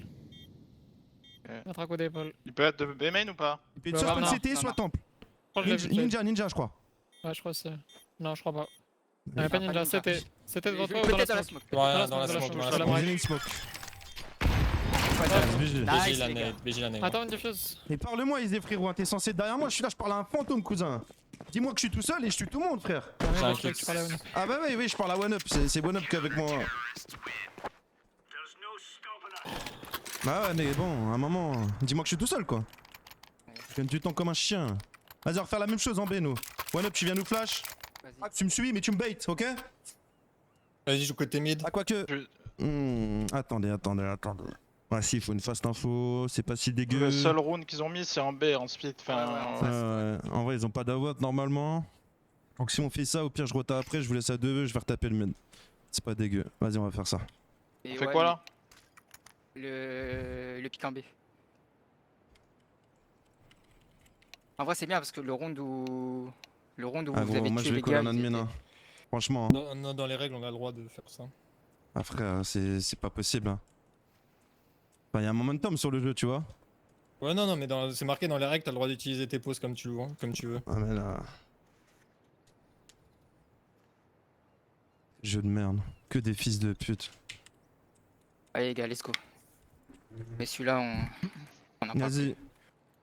Ok. Mettre un coup d'épaule. Il peut être de B main ou pas? Il peut être Ouais, soit non, spawn CT, non, soit non. temple. Je crois que je l'ai vu. Ninja, je crois. Ouais, je crois que c'est. Non, je crois pas. Il y Ouais, avait pas pas ninja, ninja. c'était devant Je toi vais ou dans la peut-être dans la smoke? smoke. Ouais, Dans dans la la smoke, smoke, dans je la la smoke. Ils ont une smoke. Nice, BG la les gars. nade, BG la nade. Attends, une diffuse. Et parle-moi, Izzy, frérot. T'es censé être derrière moi, je suis là, je parle à un fantôme, cousin. Dis-moi que je suis tout seul et je tue tout le monde, frère. J'ai un Je crois que kick. tu parles à une. Ah bah oui, je parle à One Up, c'est One Up qu'avec moi. Bah ouais, mais bon, à un moment, dis-moi que je suis tout seul, quoi. Je gagne du temps comme un chien. Vas-y, on va refaire la même chose en B, nous. One Up, tu viens nous flash. Vas-y. Ah, tu me suis, mais tu me bait, ok? Vas-y, joue côté mid. Ah, quoique. Attendez. Ah si, il faut une fast info, c'est pas si dégueu. Le seul round qu'ils ont mis, c'est en B en speed. Enfin, Ouais. En vrai, ils ont pas d'awat normalement. Donc si on fait ça, au pire, je retape après, je vous laisse à 2, je vais retaper le mid. C'est pas dégueu. Vas-y, on va faire ça. Et on fait ouais, quoi là? Le pick en B. En vrai, c'est bien parce que le round où Ah vous gros, avez moi tué je vais les coller gars, un ils admin. étaient- Hein. Franchement, hein. Dans les règles, on a le droit de faire ça. Ah frère, c'est pas possible. Hein. Enfin, y a un momentum sur le jeu, tu vois. Ouais, non, mais c'est marqué dans les règles, t'as le droit d'utiliser tes pauses comme tu veux. Ah mais là. Jeu de merde. Que des fils de pute. Allez les gars, let's go. Mais celui-là, on en parle. Vas-y.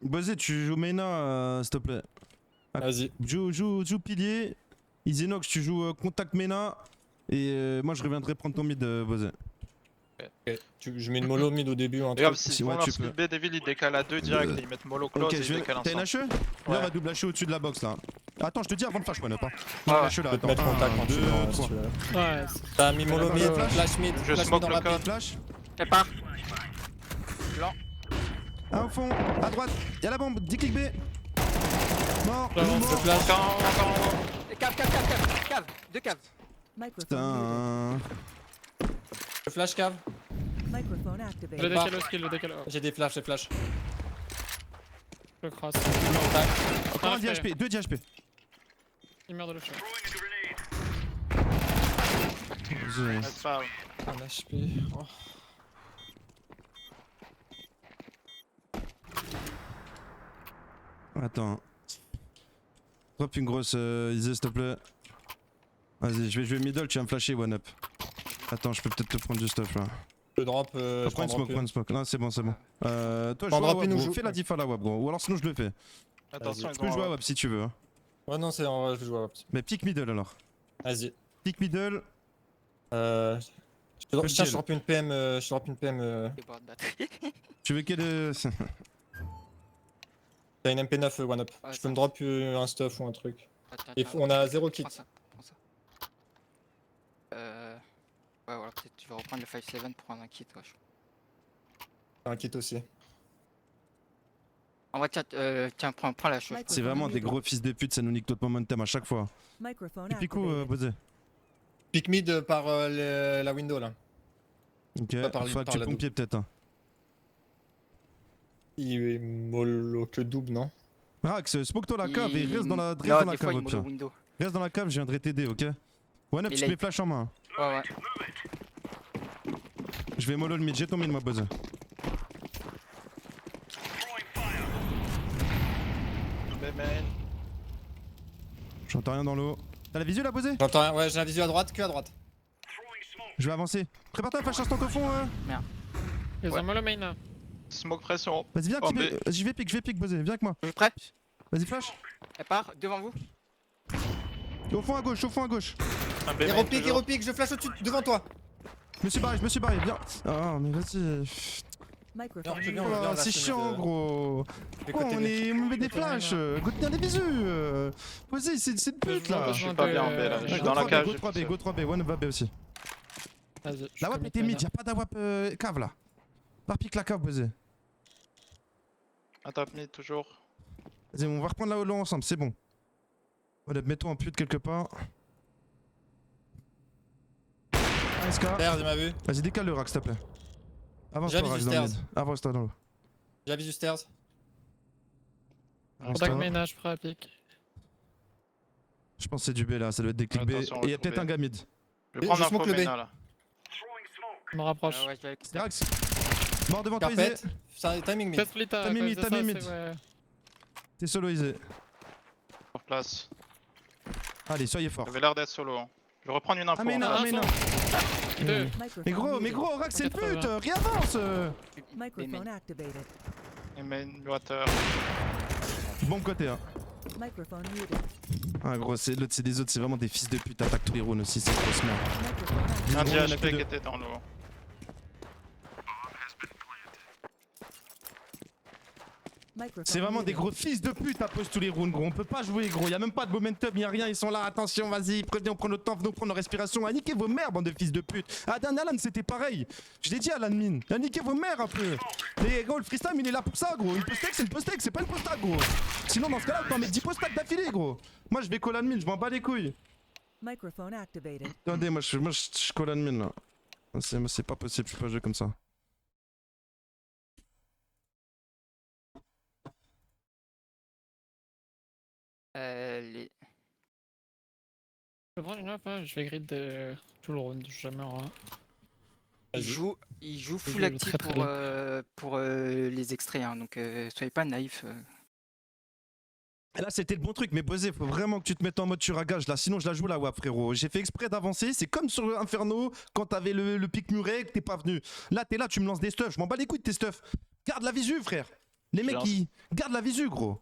Buzzy, tu joues Mena, s'il te plaît. Vas-y. Joue pilier. Izenox, tu joues contact Mena. Et moi je reviendrai prendre ton mid, Buzzy. Ok. Je mets une mollo mid au début. Un Regarde, truc. s'ils ouais, font leur tu speed peux. B, Devil ils décalent à 2 direct et ils mettent mollo close Ok, et ils je vais. décalent T'as une ensemble. HE? Ouais. Là, on va double HE au-dessus de la box là. Attends, je te dis avant de flash one up. Hein. Ouais, Non, ouais. HE là, Je peux te attends. mettre contact quand tu 2, veux. Si 3. tu veux. Ouais, T'as mis mollo mid, Flash. flash mid, Je flash smoke mid en le rapide. code. Flash. Elle part. Un au fond, à droite, y'a la bombe, 10 clics B. Mort, J'avance. mort. Flash. Encore. Cave, deux caves. Microphone muted. Putain. Je flash cave. Microphone Le activated. Bah. décalé au skill, le décalé. Oh, J'ai des flashs, j'ai flash. je le cross. Encore un Ah, 10 HP, 2 10 HP. Il meurt de le shot. That's foul. Un HP. Oh. Attends. Drop une grosse Isée s'il te plaît. Vas-y, je vais jouer middle, tu vas me flasher one up. Attends, je peux peut-être te prendre du stuff là. Je drop. Je Prends une smoke, prends une smoke. Non, c'est bon, c'est bon. Toi, je Prends joue à drop une web, ou gros. joue- Fais la diff à la web, gros. Ou alors sinon je le fais. Attention, Tu ils peux vont jouer à avoir- web si tu veux. Hein. Ouais, non, c'est en vrai, je vais jouer à Ops. Mais pick middle alors. Vas-y. Pick middle. Tiens, Chill. je drop une PM. Je drop une PM. Les bords de batterie. Tu veux quel. T'as une MP9 one up. Ouais, Je ça. peux me drop un stuff ou un truc. Attends, Et on a 0 kit. Prends ça, prends ça. Ouais, voilà, peut-être tu vas reprendre le 5-7 pour prendre un kit, wesh. Un kit aussi. En vrai, tiens, prends la chose. C'est vraiment des gros fils de pute, ça nous nique notre momentum à chaque fois. Microphone Et puis coup, activated. Bosé. Pick mid par la window là. Ok, Pas par- faut que par tu la pompier peut-être. Hein. Il est mollo que double, non? Rax, smoke toi la cave et reste dans la, reste Non, dans la des fois, cave il au mollo pire. window. Reste dans la cave, je viendrai t'aider, ok? One up, Et tu là, mets il- flash en main. Ouais, ouais. Je vais mollo le mid, j'ai ton mid moi Bosé. B main. J'entends rien dans l'eau. T'as la visu là Bosé? J'entends rien, ouais, j'ai la visu à droite, que à droite. Je vais avancer. Prépare-toi à flash instant au fond. Ils Ouais. ont mal au main. Smoke pression. Vas-y, viens, Oh, j'y vais pique Bosé, viens avec moi. Vous êtes prêts? Vas-y, flash. Elle part, devant vous. Au fond à gauche, au fond à gauche. Un B Hero main pick, toujours. hero pick, je flash au-dessus, devant toi. Je me suis barré, viens. Ah, mais vas-y. Microphone tu viens, muted. on Oh, la c'est fenêtre, chiant, gros. Des Quoi, côtés on, B. est... on met des Côté flashs. B. Go tenir des visus. Vas-y, c'est une pute là. Je suis pas bien en B là, je suis Ouais, dans la cage. Go j'ai 3B, poussé. go 3B, one va B aussi. Vas-y. je La WAP peux était mettre mid, main. y'a pas d'AWAP cave là. Par pique la cave, Bosé. Un top mid toujours. Vas-y, on va reprendre la holo ensemble, c'est bon. Voilà, mets-toi en pute quelque part. ASK. Stairs, il m'a vu. Vas-y, décale le rack, s'il te plaît. Avance-toi, J'avise Rax, du dans le stairs. mid. Avance-toi dans l'eau. J'ai la visu stairs. Contact Avance-toi. ménage, prêt à pique. Je pense que c'est du B là, ça doit être des clics B. Et Attention, y'a retour peut-être B. un gars mid. Je vais prendre je un smoke le B. Fomena là. Je me rapproche. Ouais, je vais avec C'est Rax. Mort devant toi, Isé. Carpet. C'est timing mid. Peut-être split à T'as mis cause mid, de t'as ça, mis mid. c'est ouais. T'es solo, Isé. Sur place. Allez, soyez fort. Ça avait l'air d'être solo. Hein. Je vais reprendre une info. Ah, mais en non, fait. ah, mais non. Deux. Microphone Mais muted. gros, Rax, c'est une 80. pute. Réavance. Microphone activated. Et main water. Bon côté, hein. Microphone muted. Ah, gros, c'est l'autre, c'est des autres, c'est vraiment des fils de pute. Attaque tous les rounds aussi, c'est grosse merde. Microphone Un activated. Gros, il y en a que GHP deux. qui était dans l'eau. Microphone C'est vraiment des muted. gros fils de pute à pose tous les rounds, gros. On peut pas jouer, gros. Y'a même pas de momentum, y'a rien. Ils sont là, attention, vas-y, prévenez, on prend notre temps, venez, on prend nos respirations. Ah, niquez vos mères, bande de fils de pute. Ah, Dan Alan, c'était pareil. Je l'ai dit à l'admin. Ah, niquez vos mères un peu. Les gros, le freestyle, il est là pour ça, gros. Une post-tech, c'est une post-tech, c'est pas une post-tag, gros. Sinon, dans ce cas-là, t'en mets 10 post-tag d'affilée, gros. Moi, je vais call admin, je m'en bats les couilles. Microphone activated. Attendez, moi, je call admin, là. C'est pas possible, je peux pas jouer comme ça. Les... Je peux prendre une up, hein, je vais grid tout le round, jamais en un. Il Vas-y. joue Il full joue actif très, très pour les extraits, hein, donc soyez pas naïfs. Et là, c'était le bon truc, mais Bosé, faut vraiment que tu te mettes en mode suragage là, sinon je la joue la WAP, frérot. J'ai fait exprès d'avancer, c'est comme sur Inferno quand t'avais le pic muret que t'es pas venu. Là, t'es là, tu me lances des stuffs, je m'en bats les couilles de tes stuffs. Garde la visu, frère. Les mecs, lance. ils gardent la visu, gros.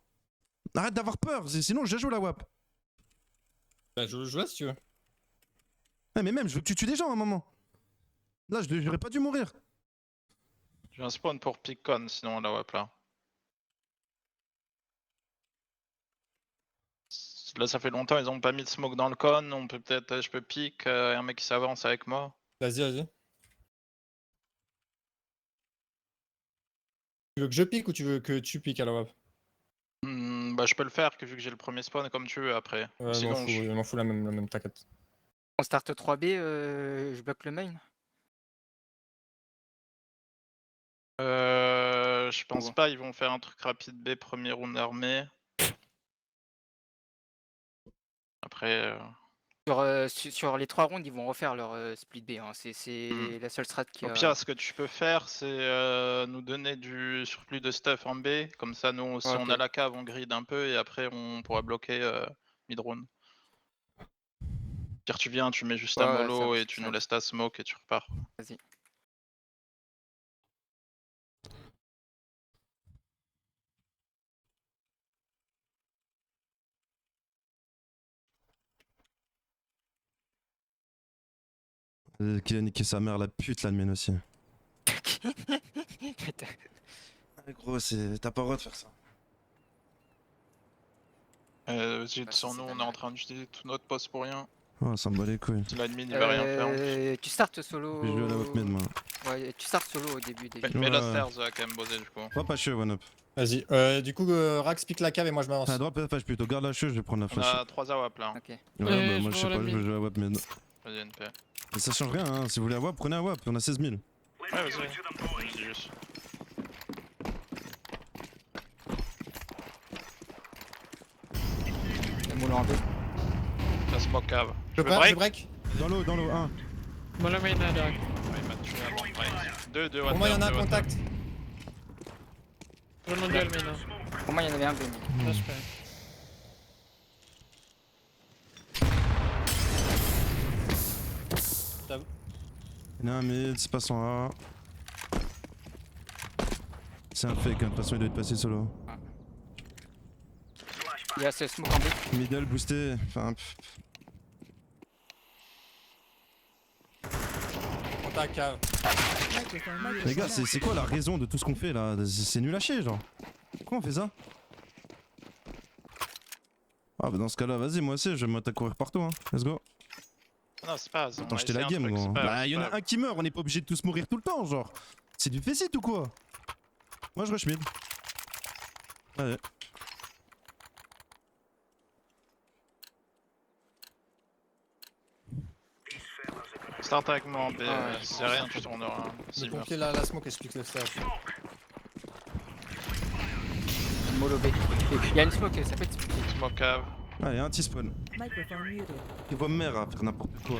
Arrête d'avoir peur, sinon je joue la WAP. Bah, je joue là si tu veux. Ouais, mais même, je veux que tu tues des gens à un moment. Là, j'aurais pas dû mourir. J'ai un spawn pour pick con, sinon la wap là. Là, ça fait longtemps, ils ont pas mis de smoke dans le con. On peut peut-être, je peux pick, un mec qui s'avance avec moi. Vas-y, vas-y. Tu veux que je pique ou tu veux que tu piques à la WAP? Bah je peux le faire, que vu que j'ai le premier spawn comme tu veux après. Ouais, Sinon, je m'en fous la même, t'inquiète. On start 3B, je bloque le main. Je pense Ouais. pas, ils vont faire un truc rapide B, premier round armé. Après, Sur les 3 rounds, ils vont refaire leur split B. Hein. C'est la seule strat qui au a... pire, ce que tu peux faire, c'est nous donner du surplus de stuff en B. Comme ça, nous, si Ouais, on ok. a la cave, on grid un peu et après, on pourra bloquer mid round. Pire, tu viens, tu mets juste ta Ouais, mollo ça- et tu ça- nous laisses ta smoke et tu repars. Vas-y. Qui a niqué sa mère, la pute, la mienne aussi. Gros, t'as pas le droit de faire ça. Vas-y, Bah, sans si, nous, c'est on est pas en mal. train d'utiliser tout notre poste pour rien. Oh, ça me bat les couilles. Si l'ennemi il va rien faire. Tu startes solo. Je vais jouer à la haute mid, moi. Ouais, tu startes solo au début déjà. Mais la Ouais. stairs va quand même bosser du coup. Va pas chier, one up. Vas-y, du coup, Rax pique la cave et moi je m'avance. À droite, flash plutôt. Garde la cheveux, je vais prendre la On flash. a 3 AWP là. Ok. Ouais, Ouais, bah moi je je sais vois pas, la je vais mid. jouer à WAP mid. Vas-y, NP. Mais ça change rien, hein. Si vous voulez à WAP, prenez à WAP, on a 16 000. Ouais, vas-y. Vas-y, juste. Le moulin en B. La smoke cave. Je veux break, break. je break. Dans l'eau, 1. Moi le main a direct. Ouais, il m'a tué avant de break. 2 Pour moi, il y en a un water. contact. Je monte le main. Pour moi, il y en avait un B. Là je fais. Il y en a un mid, c'est pas son A. C'est un fake, hein. De toute façon il doit être passé solo. Il y a ce smoke en B. Middle boosté, enfin. Contact cave. Microphone Les gars, activated. c'est quoi la raison de tout ce qu'on fait là? C'est nul à chier, genre. Pourquoi on fait ça? Ah bah dans ce cas-là, vas-y, moi aussi, je vais me mettre à courir partout, hein. Let's go. Non, c'est pas. Attends, j'étais la game, gros. Bah, il y en a un qui meurt, on est pas obligé de tous mourir tout le temps, genre. C'est du faceit ou quoi? Moi, je rush mid. Allez. Start avec moi en B. Ouais. Si rien, tu tourneras. Le Silver. pompier, la smoke, explique le stage. Mollo B. Il y a une smoke, ça peut être split. Smoke cave. Allez, un petit spawn. Microphone muted. Ils voient mère à faire n'importe quoi.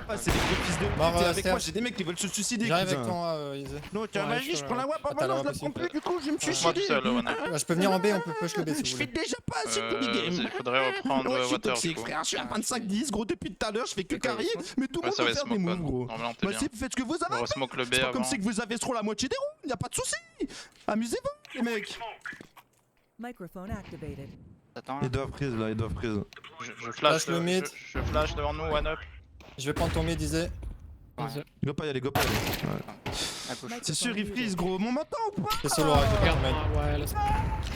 Ah, c'est des gros fils de pute. Mort, T'es avec Steph. moi, j'ai des mecs qui veulent se suicider. J'arrive cousin. avec toi, Izzy. Non, tiens, Ouais, vas-y, je je prends la WAP. Ah, t'as bah non, la je la WAP prends aussi. plus, du coup, je vais me Moi suicider. tout seul, one. Ouais, je peux venir en B, on peut push le B si Je vous fais voulez. déjà pas assez de Il game. faudrait reprendre Ouais, je suis water du toxique, coup. frère. Je suis à 25-10, gros. Depuis tout à l'heure, je fais que C'est quoi, carry. les smokes Mais tout le Ouais, monde ça peut va faire des smoke moves, con. gros. Normalement, t'es Bah, bien. si, faites ce que vous avez. On re-smoke le B C'est pas comme avant. si que vous avez trop la moitié des rounds. Y'a pas de soucis. Amusez-vous, les mecs. Microphone activated. Attends. Ils doivent prise là, ils doivent prise. Je flash Flash le mid. Je flash devant nous, one up. Je vais prendre ton mid, Izzy. Ouais. Go pas y aller, go pas y aller. Ouais. À gauche. C'est sûr, il freeze, gros. Mon menton ou pas? C'est solo, Rax, je vais Regarde, prendre ton mid. ouais, laisse.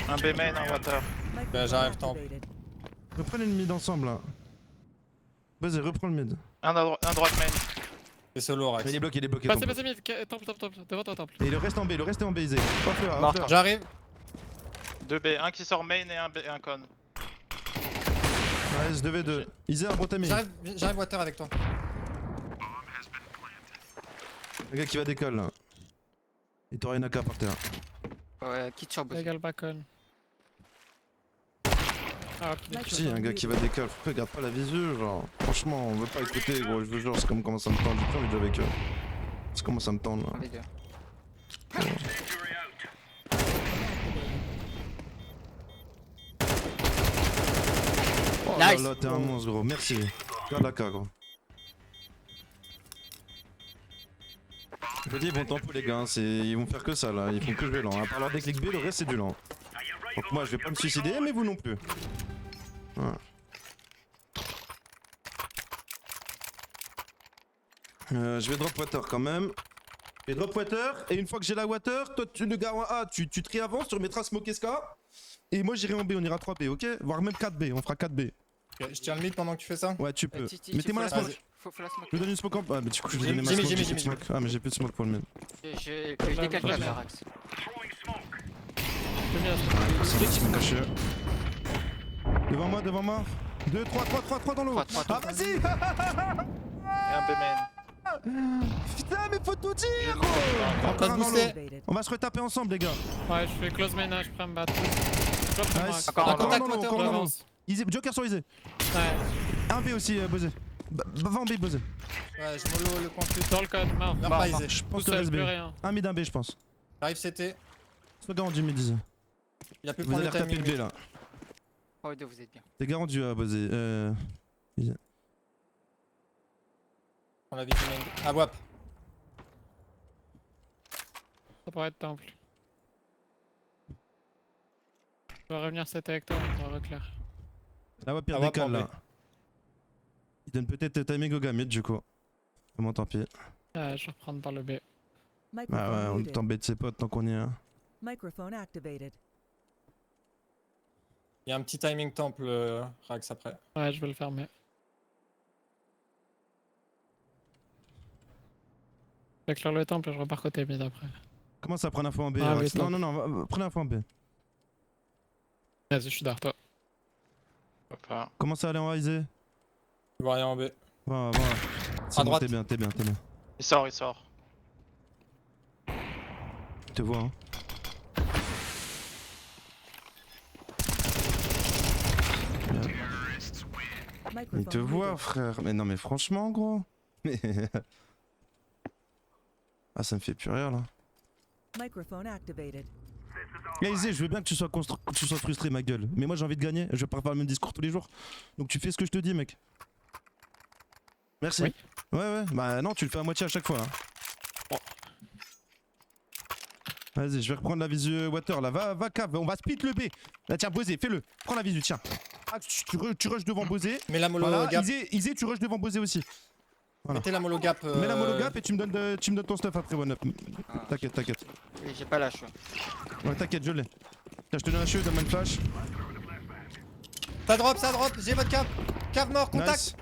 Un B main, un water. Microphone j'arrive, temple. activated. Reprenez le mid ensemble là. Vas-y, reprends le mid. Un droite main. C'est solo, Rax. Il est bloqué, Passez, ton passez, mid. Temple, devant toi, temple. pote. Et il reste en B, il reste en B, Izzy. Hop là, Mort. hop là. J'arrive. 2 B, un qui sort main et un con. Ouais, 2v2. Izzy, un bon timing. J'arrive water avec toi. Le gars qui va décolle là. Il t'aura une AK par terre. Ouais, quitte sur boss. Légal bacon. Ah, ok. Si, un gars qui va décolle, regarde pas la visu, genre. Franchement, on veut pas écouter, gros. Je veux genre, c'est comme comment ça me tend. J'ai plus envie de jouer avec eux. C'est comment ça me tend là. Avec eux. Oh là Nice. là, t'es un monstre, gros. Merci. Garde la AK, gros. Je dis, ils vont tempo les gars, ils vont faire que ça là, ils font que jouer lent. À part leur déclic B, le reste c'est du lent. Donc moi je vais pas me suicider, mais vous non plus. Ouais. Je vais drop water quand même. Je vais drop water, et une fois que j'ai la water, toi tu le gars en A, tu tries avant, tu remettras smoke SK. Et moi j'irai en B, on ira 3B, ok? Voire même 4B, on fera 4B. Ok, je tiens le mid pendant que tu fais ça. Ouais, tu peux. Titi, Mettez-moi la faut smoke. Faut la smoke. Je vous donne une smoke en... Ah mais du coup je vous J'ai donne ma mis, smoke, j'ai mis, j'ai plus de j'ai mis. smoke. Ah mais j'ai plus de smoke pour le mid. Je décale la Rax. Demi à ce C'est bon, c'est caché. Devant moi. 2, 3 dans l'eau. 3, Ah, vas-y. Et un B-main. Putain, mais faut tout dire, gros. On Encore va un se dans l'eau. booster. Activated. On va se retaper ensemble, les gars. Ouais, je fais close main, je prends me battre. Je prends moi. Nice. Encore Encore dans dans l'eau, l'eau, encore dans l'eau. J'avance. Easy, Joker sur Easy. Ouais, Un B aussi, Bosé. Va en B, Bosé. Ouais, je mollo le coin dans le code, mort. Meurs Mort, pas, mort. Isé. Je Tout pense que seul, reste B. plus rien. Un mid, un B, je pense. J'arrive CT. Soit garanti mid, Easy. Il a pu Vous prendre allez le retaper le timing. B, là. Oh, les deux, vous êtes bien. T'es garanti, Bosé. On l'a vu main. Ah, WAP. Ça pourrait être temple. Je vais revenir cet avec toi, on va reclair. Là, ouais, pire Ah, ouais, décale, pas là. Il donne peut-être timing au gars mid, du coup. Comment tant pis. Ouais, je vais reprendre par le B. Ah ouais, Microphone on muted. t'embête ses potes tant qu'on y est. Hein. Microphone activated. Il y a un petit timing temple, Rax après. Ouais, je vais le fermer. Je vais éclaire le temple et je repars côté mid après. Comment ça, prendre info en B, Ah, Rax? oui, Non, top. non, prenez info en B. Vas-y, je suis derrière toi. Papa. Comment ça aller en A, Isé? Je vois rien en B. Voilà. C'est À bon, droite. t'es bien. Il sort. Je te vois, hein. Microphone Il te voit, muted. frère. Mais non, mais franchement, gros. Mais. Ah, ça me fait plus rire, là. Microphone activated. Eh, Isé, je veux bien que tu sois frustré, ma gueule. Mais moi, j'ai envie de gagner. Je vais pas faire le même discours tous les jours. Donc, tu fais ce que je te dis, mec. Merci. Oui. Ouais. Bah, non, tu le fais à moitié à chaque fois. Hein. Vas-y, je vais reprendre la visu water là. Va cave, on va split le B. Là, tiens, Bosé, fais-le. Prends la visu, tiens. Ah, tu rushes devant Bosé. Mets la mollo Voilà, gap. Isé, tu rushes devant Bosé aussi. Voilà. Mettez la mollo gap. Mets la mollo gap et tu me donnes ton stuff après, one up. Ah, T'inquiète. oui, j'ai pas lâché. Ouais, t'inquiète, je l'ai. Tiens, je te donne un cheveu, donne-moi une flash. Ça drop, j'ai votre cap. Cave mort, contact. Nice.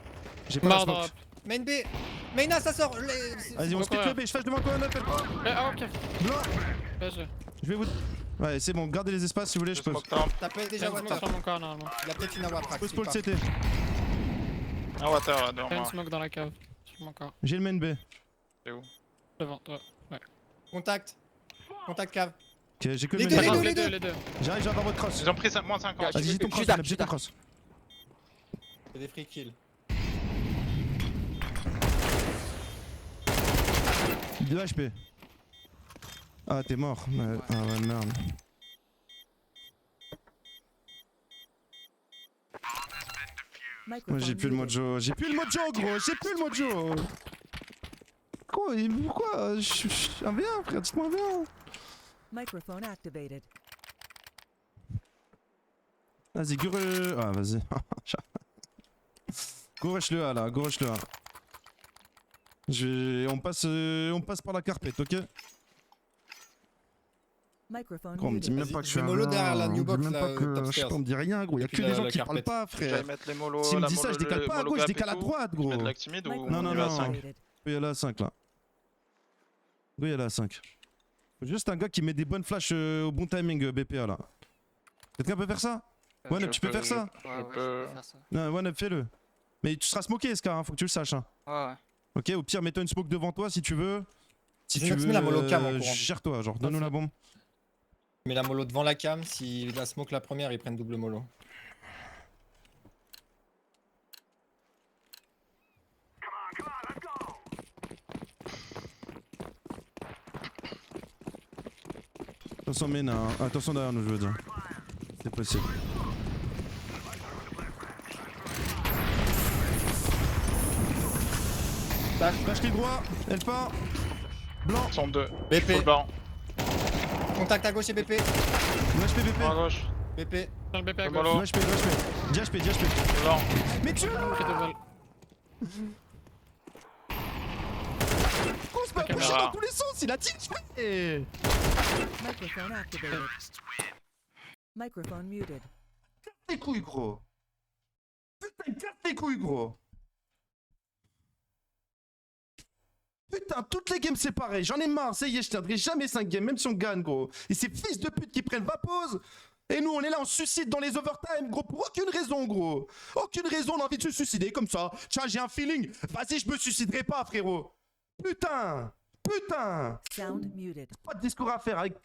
J'ai pas la Mort smoke. drop. Main B. Maina, ça sort. Vas-y, on split le B. Je flash devant toi, one up. Ah, ok. Blanc. BG. Je vais vous. Ouais, c'est bon, gardez les espaces si vous voulez, je Je peux. smoke temple. T'as pas J'ai déjà un smoke water. sur mon corps normalement. Il a peut-être une AWAP. Rax, Pose il pour le part. CT. Un water là devant J'ai une moi. smoke dans la cave. Sur mon corps. J'ai le main B. C'est où? Devant toi. Ouais. Contact cave. Ok, j'ai que le Les main deux, B. les Les deux. deux, les deux. J'arrive, je vais avoir votre cross. Ils ont pris moins 50. Ah, Vas-y, j'ai ton cross, Judas, one up, j'ai ton Judas. cross. C'est des free kills. 2 HP. Ah, t'es mort. Ah ouais, merde. Moi Microphone j'ai plus le muted. mojo. J'ai plus le mojo, gros. J'ai plus le mojo. Quoi? Pourquoi? Viens, frère, dites-moi bien. Microphone activated. Vas-y, go. Ah, vas-y. Go rush le A là, go rush le A. On passe par la carpette, ok? Microphone Gros, on me dit muted. même Vas-y, pas que je je suis vais un mollo nain, derrière la on me new dit box, même là, pas que. Je upstairs. sais pas, on me dit rien, gros. Y'a Depuis que les la gens qui carpette. parlent pas, J'allais frère. mettre les mollo. S'il me la dit ça, je mollo- décale le pas à mollo gauche, je gap décale et à tout. droite, Je gros. mets de l'axe timide ou Microphone Non, non, on y va à non. 5? activated. Oui, il y a la 5 là. Oui, il y a la 5. Juste un gars qui met des bonnes flashs au bon timing, BPA là. Quelqu'un peut faire ça? Ouais, Je tu peux faire ça? Ouais, ouais, je peux- peux faire ça. Non, One Up, fais-le. Mais tu seras smoké, SK, hein, faut que tu le saches. Hein. Ouais. Ok, au pire, mets-toi une smoke devant toi si tu veux. Si Zenox, tu veux, mets la mollo cam en courant. gère-toi, genre, donne-nous la bombe. Mets la mollo devant la cam. Si la smoke la première, ils prennent double mollo. Attention, Mena, hein. Attention derrière nous, je veux dire. C'est possible. Flash les droits, elle part. Blanc, Ils sont deux. BP. Full blanc. Contact à gauche et BP. no HP, BP. À gauche. BP. Dans le BP à Le gauche. mollo. No HP, no HP. 10 HP, 10 HP. Blanc. Mais tu Qui double. pousse pas La bouger caméra. dans tous les sens, il a tilté. Microphone activated. Microphone muted. Les couilles, gros. Putain, casse les couilles, gros. Putain, toutes les games c'est pareil, j'en ai marre, ça y est, je tiendrai jamais 5 games, même si on gagne, gros. Et ces fils de pute qui prennent va pause. Et nous, on est là, on se suicide dans les overtime, gros, pour aucune raison, gros. Aucune raison, on a envie de se suicider comme ça. Tiens, j'ai un feeling. Vas-y, je me suiciderai pas, frérot. Putain. Putain. Sound muted. Pas de discours à faire avec